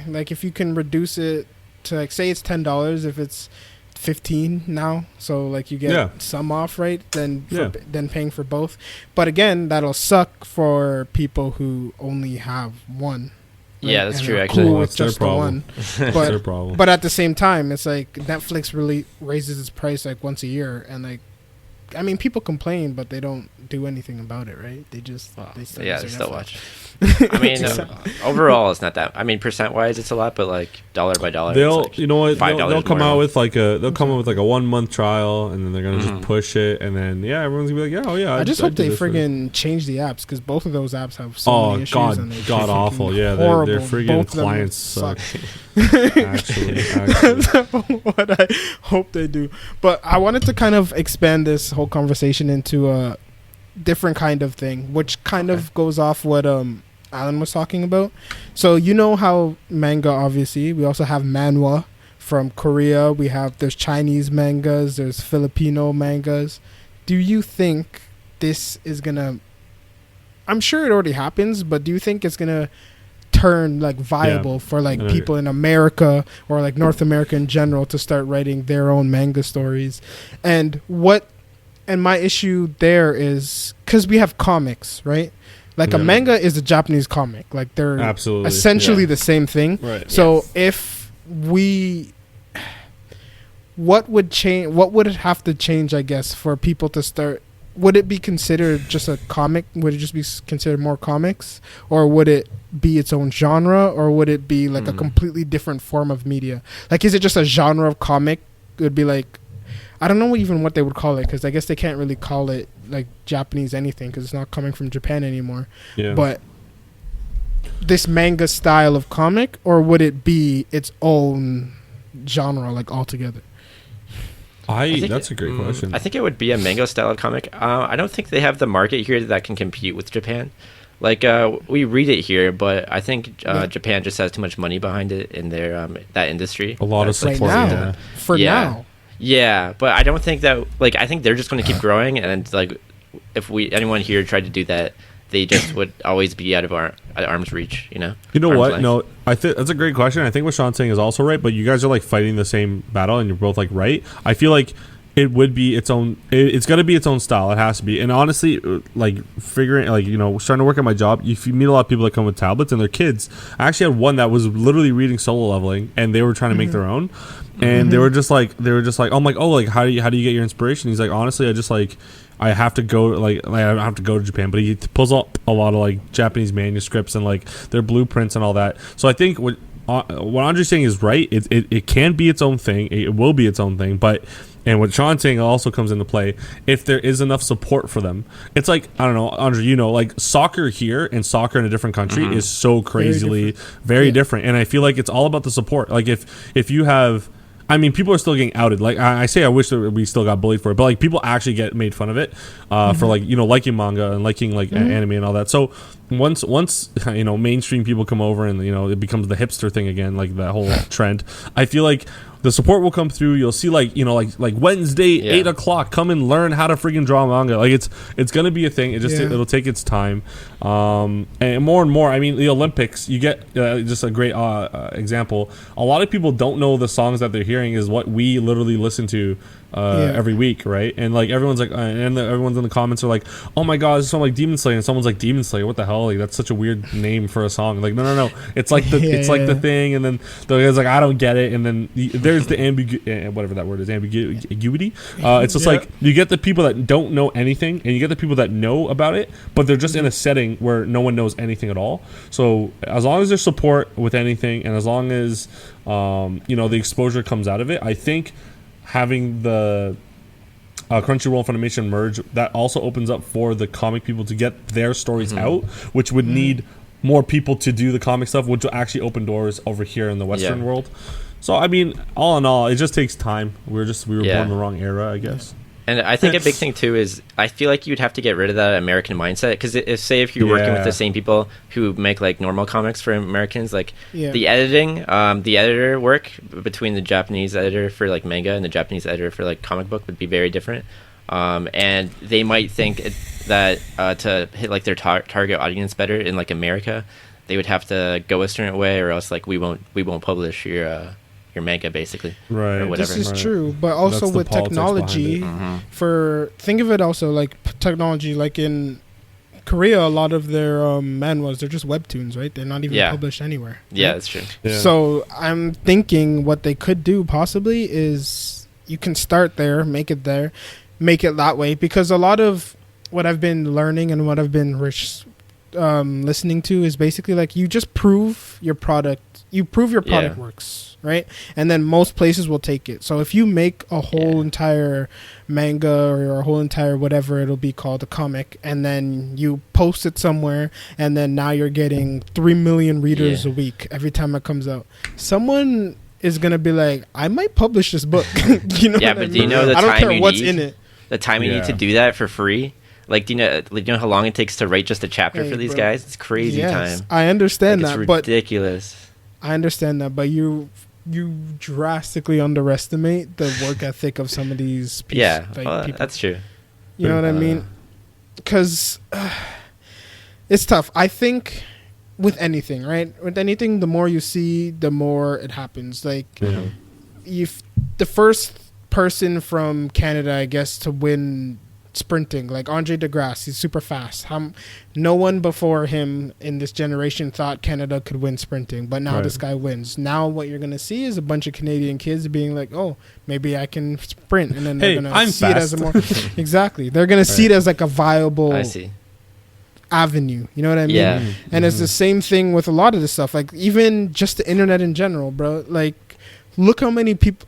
[SPEAKER 1] like, if you can reduce it to, like, say it's $10, if it's 15 now, so like you get some off, right? Then then paying for both. But again, that'll suck for people who only have one. Right?
[SPEAKER 3] Yeah, that's
[SPEAKER 1] And
[SPEAKER 3] true.
[SPEAKER 1] are
[SPEAKER 3] Actually,
[SPEAKER 1] cool
[SPEAKER 2] Well,
[SPEAKER 1] with
[SPEAKER 2] that's their
[SPEAKER 1] just the
[SPEAKER 2] problem.
[SPEAKER 1] one.
[SPEAKER 2] That's their problem.
[SPEAKER 1] But at the same time, it's like Netflix really raises its price like once a year, and like, I mean, people complain, but they don't do anything about it, right? They just they still use their
[SPEAKER 3] still
[SPEAKER 1] Netflix.
[SPEAKER 3] watch. I mean, overall, it's not that. I mean, percent wise, it's a lot, but like dollar by dollar,
[SPEAKER 2] They'll,
[SPEAKER 3] it's like
[SPEAKER 2] you know what? They'll come
[SPEAKER 3] more
[SPEAKER 2] out
[SPEAKER 3] a
[SPEAKER 2] with like a 1 month trial, and then they're gonna just push it, and then everyone's gonna be like,
[SPEAKER 1] I just hope they friggin' change the apps, because both of those apps have so many issues. And
[SPEAKER 2] god awful. Yeah,
[SPEAKER 1] horrible.
[SPEAKER 2] their friggin'
[SPEAKER 1] Both of them
[SPEAKER 2] clients suck.
[SPEAKER 1] suck.
[SPEAKER 2] actually.
[SPEAKER 1] That's what I hope they do. But I wanted to kind of expand this whole conversation into a different kind of thing, which kind of goes off what Alan was talking about. So you know how manga, obviously, we also have manhwa from Korea. There's Chinese mangas, there's Filipino mangas. Do you think this is gonna, I'm sure it already happens, but do you think it's gonna turn like viable for like people in America or like North America in general to start writing their own manga stories? And my issue there is, because we have comics, right? Like a manga is a Japanese comic. Like they're
[SPEAKER 2] Absolutely.
[SPEAKER 1] essentially the same thing.
[SPEAKER 2] Right.
[SPEAKER 1] So if what would change? What would it have to change, I guess, for people to start? Would it be considered just a comic? Would it just be considered more comics? Or would it be its own genre? Or would it be like a completely different form of media? Like, is it just a genre of comic? It would be like, I don't know even what they would call it, because I guess they can't really call it like Japanese anything, because it's not coming from Japan anymore.
[SPEAKER 2] Yeah.
[SPEAKER 1] But this manga style of comic, or would it be its own genre like altogether?
[SPEAKER 2] That's a great question.
[SPEAKER 3] I think it would be a manga style of comic. I don't think they have the market here that can compete with Japan. Like, we read it here, but I think Japan just has too much money behind it in their that industry.
[SPEAKER 2] A lot of support.
[SPEAKER 1] Right now.
[SPEAKER 3] Yeah, but I don't think that, like, I think they're just going to keep growing, and like, if anyone here tried to do that, they just would always be out of arm's reach, you know?
[SPEAKER 2] You know
[SPEAKER 3] Arm's
[SPEAKER 2] what?
[SPEAKER 3] length.
[SPEAKER 2] No, I think that's a great question. I think what Sean's saying is also right, but you guys are like fighting the same battle, and you're both like right. I feel like it would be its own. It's got to be its own style. It has to be. And honestly, like figuring, like, you know, starting to work at my job, you meet a lot of people that come with tablets and their kids. I actually had one that was literally reading Solo Leveling, and they were trying to make their own, and they were just like, I'm like, oh, like how do you get your inspiration? He's like, honestly, I have to go, like I don't have to go to Japan, but he pulls up a lot of like Japanese manuscripts and like their blueprints and all that. So I think what Andre's saying is right. It can be its own thing. It will be its own thing, but. And what Sean's saying also comes into play if there is enough support for them. It's like, I don't know, Andre, you know, like soccer here and soccer in a different country is so crazily very different. And I feel like it's all about the support. Like if you have, I mean, people are still getting outed. Like I say, I wish that we still got bullied for it, but like people actually get made fun of it for like, you know, liking manga and liking like anime and all that. So once you know, mainstream people come over and, you know, it becomes the hipster thing again, like that whole trend. I feel like the support will come through. You'll see, like, you know, like Wednesday, 8 o'clock, come and learn how to freaking draw manga. Like it's gonna be a thing. It'll take its time. And more and more, I mean, the Olympics, you get just a great example. A lot of people don't know the songs that they're hearing is what we literally listen to every week, right? And like everyone's like, everyone's in the comments are like, oh my god, this song like Demon Slayer, and someone's like, Demon Slayer, what the hell? Like that's such a weird name for a song. Like no, it's like the the thing, and then the guy's like, I don't get it, and then there's the whatever that word is, ambiguity. It's just like you get the people that don't know anything, and you get the people that know about it, but they're just in a setting where no one knows anything at all. So as long as there's support with anything, and as long as you know, the exposure comes out of it, I think having the Crunchyroll and Funimation merge, that also opens up for the comic people to get their stories out, which would need more people to do the comic stuff, which will actually open doors over here in the Western world. So I mean, all in all, it just takes time. We were born in the wrong era, I guess.
[SPEAKER 3] And I think a big thing too is I feel like you'd have to get rid of that American mindset, because if you're working with the same people who make like normal comics for Americans, like the editing, the editor work between the Japanese editor for like manga and the Japanese editor for like comic book would be very different. And they might think that to hit like their target audience better in like America, they would have to go a certain way, or else like we won't publish your manga, basically,
[SPEAKER 2] right?
[SPEAKER 3] Or whatever.
[SPEAKER 1] This is true, but also with technology, think of it also like technology, like in Korea, a lot of their manhwas, they're just webtoons, right? They're not even published anywhere.
[SPEAKER 3] Yeah,
[SPEAKER 1] right?
[SPEAKER 3] that's true.
[SPEAKER 2] Yeah.
[SPEAKER 1] So I'm thinking what they could do possibly is you can start there, make it that way, because a lot of what I've been learning and what I've been listening to is basically like you just prove your product works, right? And then most places will take it. So if you make a whole entire manga or a whole entire whatever it'll be called, a comic, and then you post it somewhere, and then now you're getting 3 million readers a week every time it comes out, someone is gonna be like, I might publish this book. You know?
[SPEAKER 3] Yeah, but do you know the
[SPEAKER 1] I don't
[SPEAKER 3] time
[SPEAKER 1] care
[SPEAKER 3] you
[SPEAKER 1] what's
[SPEAKER 3] need?
[SPEAKER 1] in it.
[SPEAKER 3] The time you need to do that for free. Like, do you know how long it takes to write just a chapter for these guys? It's crazy time.
[SPEAKER 1] I understand that,
[SPEAKER 3] but ridiculous.
[SPEAKER 1] I understand that, but you drastically underestimate the work ethic of some of these people.
[SPEAKER 3] Yeah, people. That's true.
[SPEAKER 1] You know what I mean? Because it's tough. I think with anything, right? With anything, the more you see, the more it happens. Like, if the first person from Canada, I guess, to win sprinting, like Andre DeGrasse, he's super fast. No one before him in this generation thought Canada could win sprinting, but now this guy wins. Now what you're gonna see is a bunch of Canadian kids being like, oh, maybe I can sprint, and then they're gonna see it as a more exactly, they're gonna see it as like a viable avenue, you know what I mean? And it's the same thing with a lot of this stuff, like even just the internet in general, bro. Like, look how many people,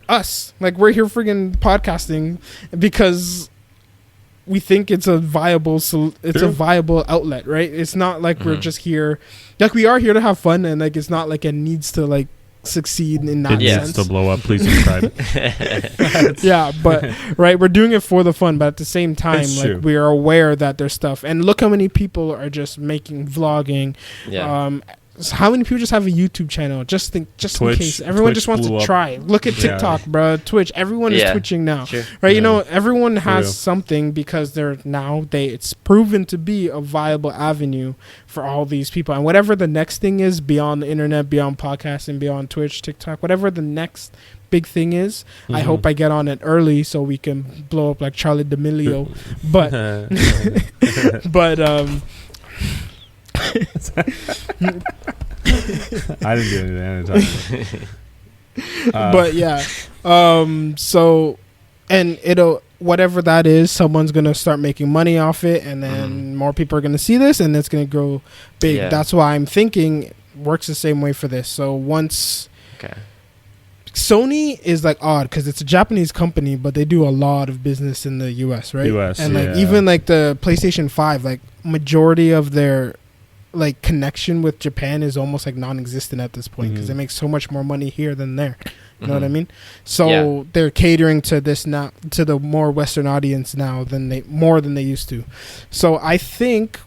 [SPEAKER 1] like we're here friggin' podcasting because we think it's a viable outlet, right? It's not like we're just here, like we are here to have fun, and like it's not like it needs to like succeed in that sense.
[SPEAKER 2] To blow up, please subscribe.
[SPEAKER 1] But right, we're doing it for the fun, but at the same time, like we are aware that there's stuff, and look how many people are just making vlogging. How many people just have a YouTube channel? Just Twitch, in case everyone Twitch just wants to try. Look at TikTok, bro. Twitch. Everyone is twitching now, right? You know, everyone has something because it's proven to be a viable avenue for all these people. And whatever the next thing is beyond the internet, beyond podcasting, beyond Twitch, TikTok, whatever the next big thing is, I hope I get on it early so we can blow up like Charlie D'Amelio. But
[SPEAKER 2] I didn't do anything.
[SPEAKER 1] But so, and it'll, whatever that is, someone's gonna start making money off it, and then more people are gonna see this, and it's gonna grow big. That's why I'm thinking it works the same way for this. So once Sony is like odd because it's a Japanese company, but they do a lot of business in the US, right? And like even like the PlayStation 5, like majority of their like connection with Japan is almost like non-existent at this point because they make so much more money here than there. You know what I mean? So they're catering to this now, to the more Western audience now more than they used to. So I think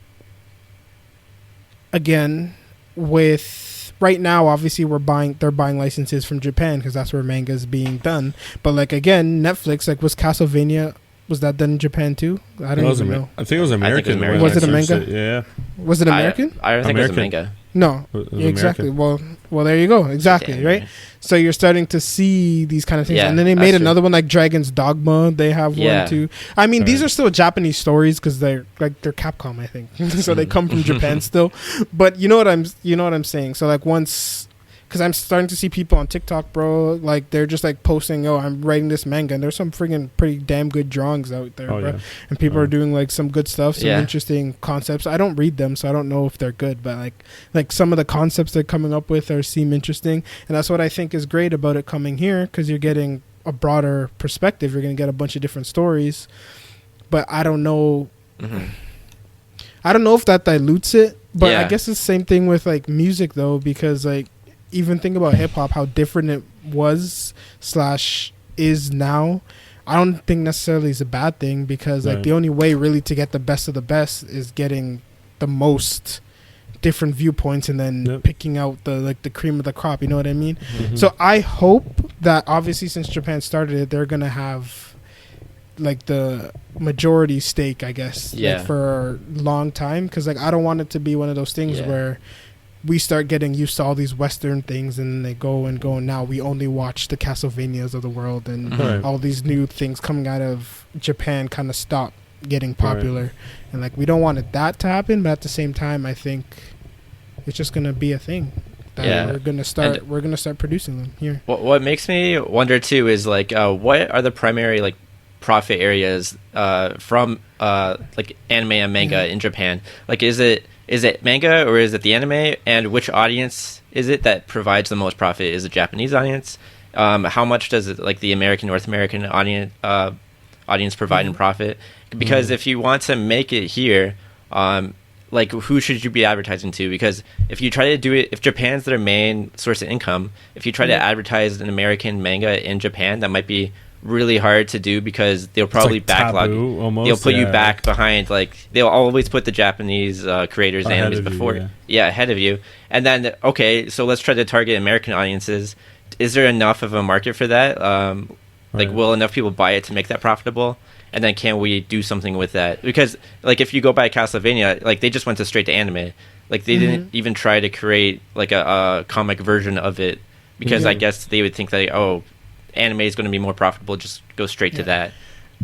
[SPEAKER 1] again with right now, obviously they're buying licenses from Japan because that's where manga is being done. But like again, Netflix, like was Castlevania. Was that done in Japan too? I don't even know.
[SPEAKER 2] I think it was American.
[SPEAKER 1] Was it a manga?
[SPEAKER 2] Yeah.
[SPEAKER 1] Was it American?
[SPEAKER 3] I don't think it was a manga.
[SPEAKER 1] No. Exactly. Well, there you go. Exactly. Right. So you're starting to see these kind of things, and then they made another one like Dragon's Dogma. They have one too. I mean, these are still Japanese stories because they're Capcom, I think. So they come from Japan still. But you know what I'm saying. So like once. Because I'm starting to see people on TikTok, bro, like they're just like posting, oh, I'm writing this manga, and there's some freaking pretty damn good drawings out there, bro. And people are doing like some good stuff, some interesting concepts. I don't read them, so I don't know if they're good, but like some of the concepts they're coming up with seem interesting, and that's what I think is great about it coming here, because you're getting a broader perspective. You're gonna get a bunch of different stories, but I don't know. I don't know if that dilutes it, but I guess it's the same thing with like music though, because like. Even think about hip hop, how different it was / is now. I don't think necessarily is a bad thing, because like the only way really to get the best of the best is getting the most different viewpoints and then picking out the cream of the crop. You know what I mean? So I hope that obviously since Japan started it, they're gonna have like the majority stake, I guess, like, for a long time, because like I don't want it to be one of those things where we start getting used to all these Western things and they go and now we only watch the Castlevanias of the world and all these new things coming out of Japan kind of stop getting popular. And like we don't want that to happen, but at the same time I think it's just gonna be a thing that we're gonna start producing them here.
[SPEAKER 3] What makes me wonder too is like what are the primary like profit areas from like anime and manga in Japan? Like is it manga or is it the anime, and which audience is it that provides the most profit? Is it Japanese audience? How much does it like the North American audience provide in profit? Because if you want to make it here, like who should you be advertising to? Because if you try to do it, if Japan's their main source of income, if you try to advertise an American manga in Japan, that might be really hard to do, because they'll probably backlog. They'll put you back behind. Like they'll always put the Japanese creators and animes before, ahead of you. And then so let's try to target American audiences. Is there enough of a market for that? Like, will enough people buy it to make that profitable? And then can we do something with that? Because like if you go by Castlevania, like they just went straight to anime. Like they didn't even try to create like a comic version of it, because I guess they would think that anime is going to be more profitable, just go straight to that.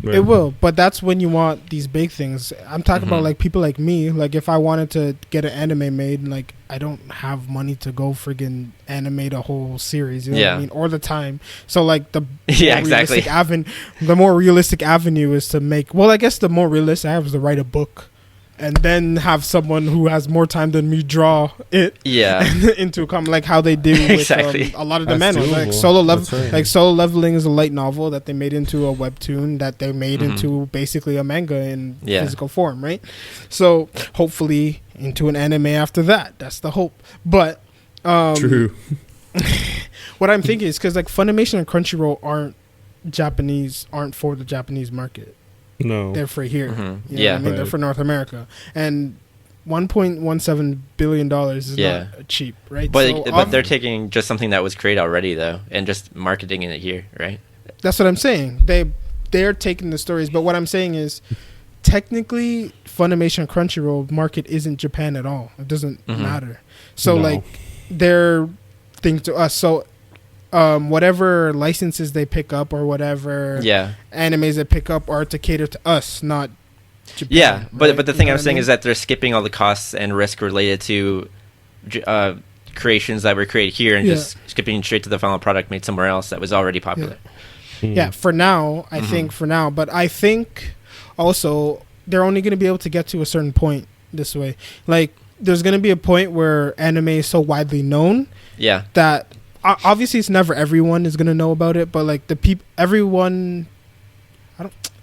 [SPEAKER 1] It will, but that's when you want these big things. I'm talking about like people like me. Like if I wanted to get an anime made, like I don't have money to go friggin' animate a whole series, you know what I mean, or the time. So like the the more realistic avenue is to make. Well, I guess the more realistic I have is to write a book, and then have someone who has more time than me draw it into a comic, like how they do with a lot of the manuals. Like Solo Leveling is a light novel that they made into a webtoon that they made into basically a manga in physical form, right? So hopefully into an anime after that. That's the hope. But
[SPEAKER 2] true.
[SPEAKER 1] What I'm thinking is because like Funimation and Crunchyroll aren't for the Japanese market.
[SPEAKER 2] No,
[SPEAKER 1] they're for here. You know what I mean, they're for North America, and $1.17 billion is not cheap, right?
[SPEAKER 3] But they're taking just something that was created already, though, and just marketing it here, right?
[SPEAKER 1] That's what I'm saying. They're taking the stories, but what I'm saying is, technically, Funimation Crunchyroll market isn't Japan at all. It doesn't matter. So like, their thing to us. So. Whatever licenses they pick up or whatever animes they pick up are to cater to us, not Japan.
[SPEAKER 3] But the thing I'm saying is that they're skipping all the costs and risk related to creations that were created here and just skipping straight to the final product made somewhere else that was already popular.
[SPEAKER 1] For now, I think for now. But I think also they're only going to be able to get to a certain point this way. Like, there's going to be a point where anime is so widely known that... Obviously, it's never everyone is gonna know about it, but like everyone,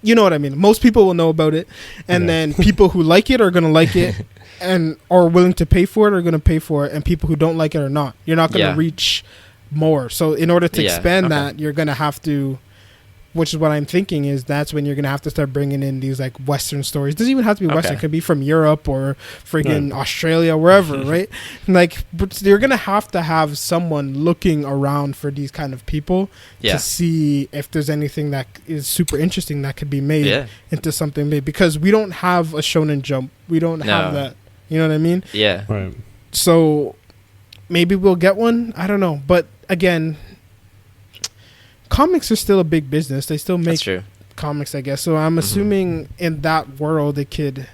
[SPEAKER 1] you know what I mean. Most people will know about it, and then people who like it are gonna like it, and are willing to pay for it are gonna pay for it, and people who don't like it are not. You're not gonna reach more. So in order to expand that, you're gonna have to. Which is what I'm thinking is that's when you're going to have to start bringing in these like Western stories. It doesn't even have to be Western. It could be from Europe or freaking Australia, wherever, right? Like, but you're going to have someone looking around for these kind of people to see if there's anything that is super interesting that could be made into something big. Because we don't have a Shonen Jump. We don't have that. You know what I mean?
[SPEAKER 3] Yeah.
[SPEAKER 2] Right.
[SPEAKER 1] So maybe we'll get one. I don't know. But again... comics are still a big business. They still make comics, I guess. So I'm assuming in that world it could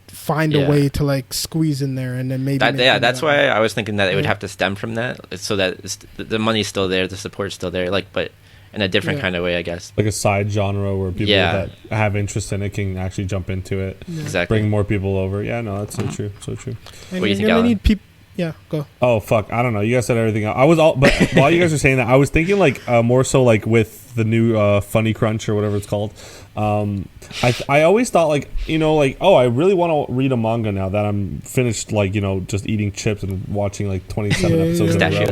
[SPEAKER 1] find a way to like squeeze in there and then maybe
[SPEAKER 3] that's why I was thinking that it would have to stem from that, so that the money's still there, the support's still there, like, but in a different kind of way, I guess.
[SPEAKER 2] Like a side genre where people that have interest in it can actually jump into it.
[SPEAKER 3] Exactly.
[SPEAKER 2] Bring more people over. Yeah, no, that's so true. So true.
[SPEAKER 1] And what do you think, Alan? Need people. Yeah, go.
[SPEAKER 2] Oh fuck, I don't know. You guys said everything. But while you guys were saying that, I was thinking like more so like with the new Funny Crunch or whatever it's called. I always thought like, I really want to read a manga now that I'm finished, like, just eating chips and watching like 27 episodes in a row.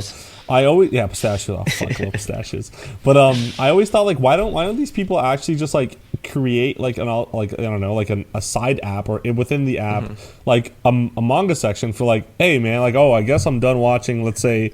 [SPEAKER 2] I always pistachios. Oh, fuck, I love pistachios. But I always thought like why don't these people actually just like create like a side app or within the app like a manga section for like, hey man, like, oh, I guess I'm done watching, let's say,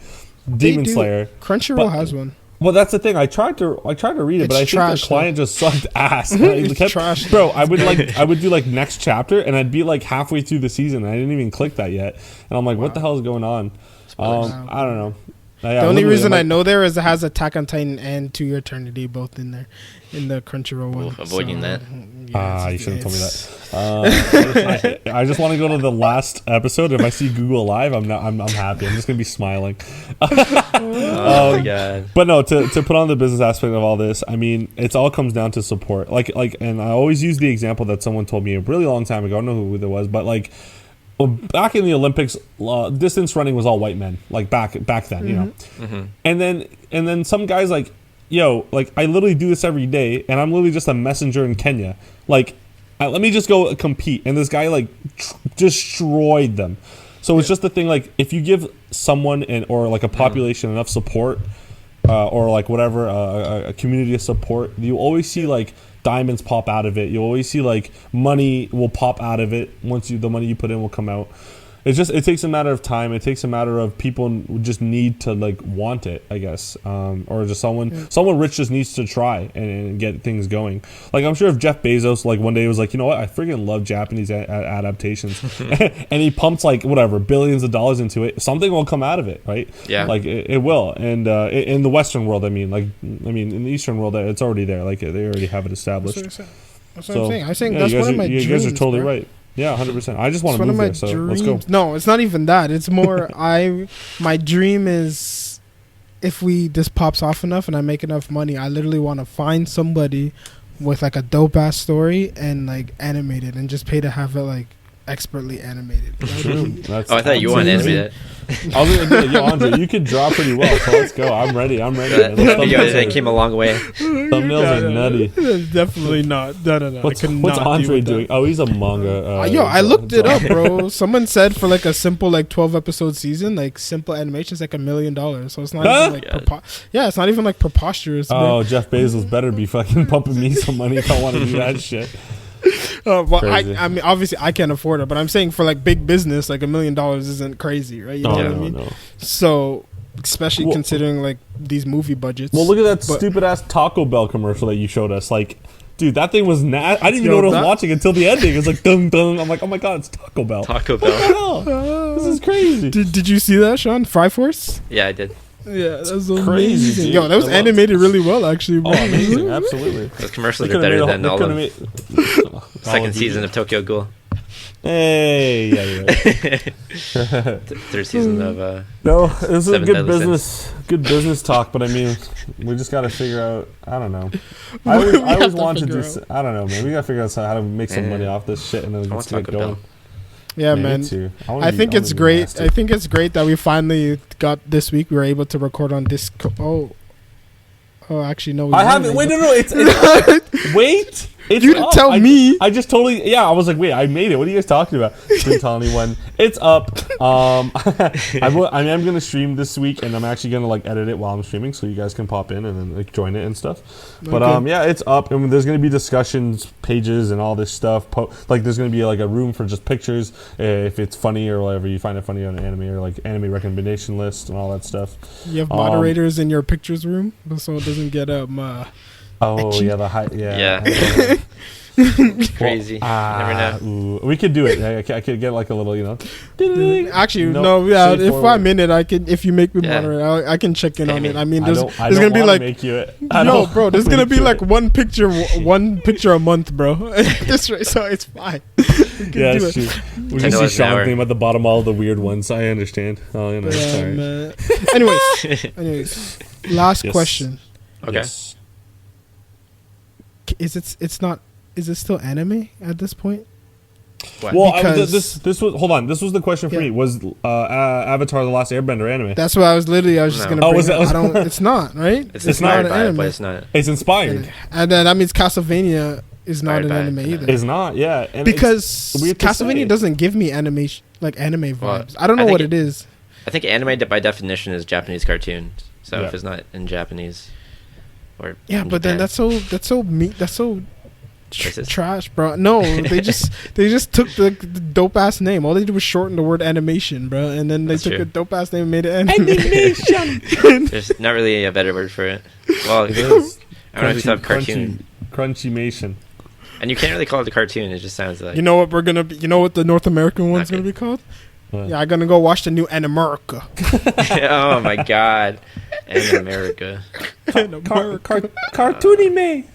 [SPEAKER 2] Demon Slayer.
[SPEAKER 1] Crunchyroll has one.
[SPEAKER 2] Well, that's the thing. I tried to read it, but I think their client just sucked ass.
[SPEAKER 1] Trash.
[SPEAKER 2] Bro, I would do like next chapter, and I'd be like halfway through the season, and I didn't even click that yet, and I'm like, what the hell is going on? I don't know.
[SPEAKER 1] The only reason I know there is it has Attack on Titan and To Your Eternity both in there, in the Crunchyroll one.
[SPEAKER 3] Avoiding that.
[SPEAKER 2] Yeah, you shouldn't have told me that. I just want to go to the last episode. If I see Google Live, I'm happy. I'm just gonna be smiling.
[SPEAKER 3] Oh my god!
[SPEAKER 2] But no, to put on the business aspect of all this, I mean, it all comes down to support. Like, and I always use the example that someone told me a really long time ago. I don't know who it was, but like. Well, back in the Olympics, distance running was all white men. Like back then, you know. And then some guys like, yo, like I literally do this every day, and I'm literally just a messenger in Kenya. Like, let me just go compete, and this guy like destroyed them. So it's just the thing. Like, if you give someone or like a population enough support, or like whatever a community of support, you always see like. Diamonds pop out of it. You always see like money will pop out of it once the money you put in will come out. It takes a matter of time. It takes a matter of people just need to like want it, I guess, or just someone rich just needs to try and get things going. Like I'm sure if Jeff Bezos like one day was like, you know what, I freaking love Japanese adaptations, and he pumps like whatever billions of dollars into it, something will come out of it, right?
[SPEAKER 3] Yeah,
[SPEAKER 2] like it will. And in the Western world, I mean in the Eastern world, it's already there. Like they already have it established.
[SPEAKER 1] That's what I'm saying. I think that's one of my dreams.
[SPEAKER 2] You guys are totally right. Yeah, 100%. I just want to move there, so let's go.
[SPEAKER 1] No, it's not even that. It's more my dream is if this pops off enough and I make enough money, I literally want to find somebody with like a dope ass story and like animate it and just pay to have it like expertly animated.
[SPEAKER 3] I thought you wanted to animate it.
[SPEAKER 2] Yo, Andre, you could draw pretty well, so let's go. I'm ready.
[SPEAKER 3] It came a long way.
[SPEAKER 2] Thumbnails are nutty.
[SPEAKER 1] Definitely not. No.
[SPEAKER 2] What's Andre doing? Oh, he's a manga.
[SPEAKER 1] Yo, I looked it up, bro. Someone said for like a simple like 12 episode season, like simple animation is like $1 million. So it's not even like it's not even like preposterous. Bro.
[SPEAKER 2] Oh, Jeff Bezos better be fucking pumping me some money if I want to do that shit.
[SPEAKER 1] Well, I mean, obviously, I can't afford it, but I'm saying for like big business, like $1 million isn't crazy, right? You know what I mean? No. So, especially considering like these movie budgets.
[SPEAKER 2] Well, look at that stupid ass Taco Bell commercial that you showed us. Like, dude, that thing was I didn't even know what I was watching until the ending. It's like dun dun. I'm like, oh my god, it's Taco Bell.
[SPEAKER 3] Taco Bell.
[SPEAKER 2] What the hell? This is crazy.
[SPEAKER 1] Did you see that, Sean? Fry Force?
[SPEAKER 3] Yeah, I did.
[SPEAKER 1] Yeah, that was crazy. Yo, that was animated really well, actually. Bro.
[SPEAKER 2] Oh, amazing! Absolutely.
[SPEAKER 3] Those commercials are better than all of second season of Tokyo Ghoul.
[SPEAKER 2] Hey, yeah.
[SPEAKER 3] Third season of
[SPEAKER 2] no, this is a good business talk, but I mean, we just got to figure out. I don't know. I always want to do. I don't know, man. We got to figure out how to make some money off this shit and then just get going.
[SPEAKER 1] Yeah, man. I think it's great. I think it's great that we finally got this week. We were able to record on Discord. Oh, actually, no.
[SPEAKER 2] I haven't. Wait, no. It's wait. It's
[SPEAKER 1] you didn't tell me.
[SPEAKER 2] I just totally. Yeah, I was like, wait, I made it. What are you guys talking about? Didn't tell anyone. It's up. I am gonna stream this week, and I'm actually gonna like edit it while I'm streaming, so you guys can pop in and then like join it and stuff. But yeah, it's up, and there's gonna be discussions pages and all this stuff. Like there's gonna be like a room for just pictures if it's funny or whatever you find it funny on an anime or like anime recommendation list and all that stuff.
[SPEAKER 1] You have moderators in your pictures room, so it doesn't get
[SPEAKER 2] etchy.
[SPEAKER 3] Yeah. Crazy. Never know.
[SPEAKER 2] We could do it. I could get like a little,
[SPEAKER 1] Actually, no. Yeah, if I'm in it, I can. If you make me moderator, I can check in on it. I mean, there's gonna be like, no, bro. There's gonna be like one picture a month, bro. That's right. So it's fine.
[SPEAKER 2] Yeah, it's true. We can see Sean's name at the bottom, all the weird ones. I understand. Oh, sorry.
[SPEAKER 1] Anyways, last question.
[SPEAKER 3] Okay.
[SPEAKER 2] Yes.
[SPEAKER 1] Is it still anime at this point?
[SPEAKER 2] What? Well, this was hold on. This was the question for me. Was Avatar: The Last Airbender anime?
[SPEAKER 1] That's what I was just gonna bring up. It's not, right?
[SPEAKER 3] It's not an anime. But it's not.
[SPEAKER 2] It's inspired.
[SPEAKER 1] And then that means Castlevania is not an anime either.
[SPEAKER 2] It's not, yeah. And
[SPEAKER 1] because Castlevania doesn't give me anime vibes. I don't know what it is.
[SPEAKER 3] I think anime by definition is Japanese cartoon. So
[SPEAKER 2] Yeah.
[SPEAKER 3] if it's not in Japanese, or
[SPEAKER 1] Yeah,
[SPEAKER 3] in
[SPEAKER 1] but then
[SPEAKER 3] Japan,
[SPEAKER 1] that's so
[SPEAKER 3] Racist?
[SPEAKER 1] trash, bro. No, they just took the dope ass name. All they did was shorten the word animation, bro, and then they
[SPEAKER 3] That's
[SPEAKER 1] took
[SPEAKER 3] true.
[SPEAKER 1] a dope ass name and made it animation.
[SPEAKER 3] there's not really a better word for it. Well,
[SPEAKER 2] It is.
[SPEAKER 3] I don't know if it's a cartoon,
[SPEAKER 2] Crunchymation.
[SPEAKER 3] and you can't really call it a cartoon. It just sounds like
[SPEAKER 1] You know what we're gonna be? You know what the North American one's
[SPEAKER 3] Okay.
[SPEAKER 1] gonna be called?
[SPEAKER 2] What?
[SPEAKER 1] Yeah, I'm gonna go watch the new Animerica.
[SPEAKER 3] oh my god, in America.
[SPEAKER 2] Cartoony me.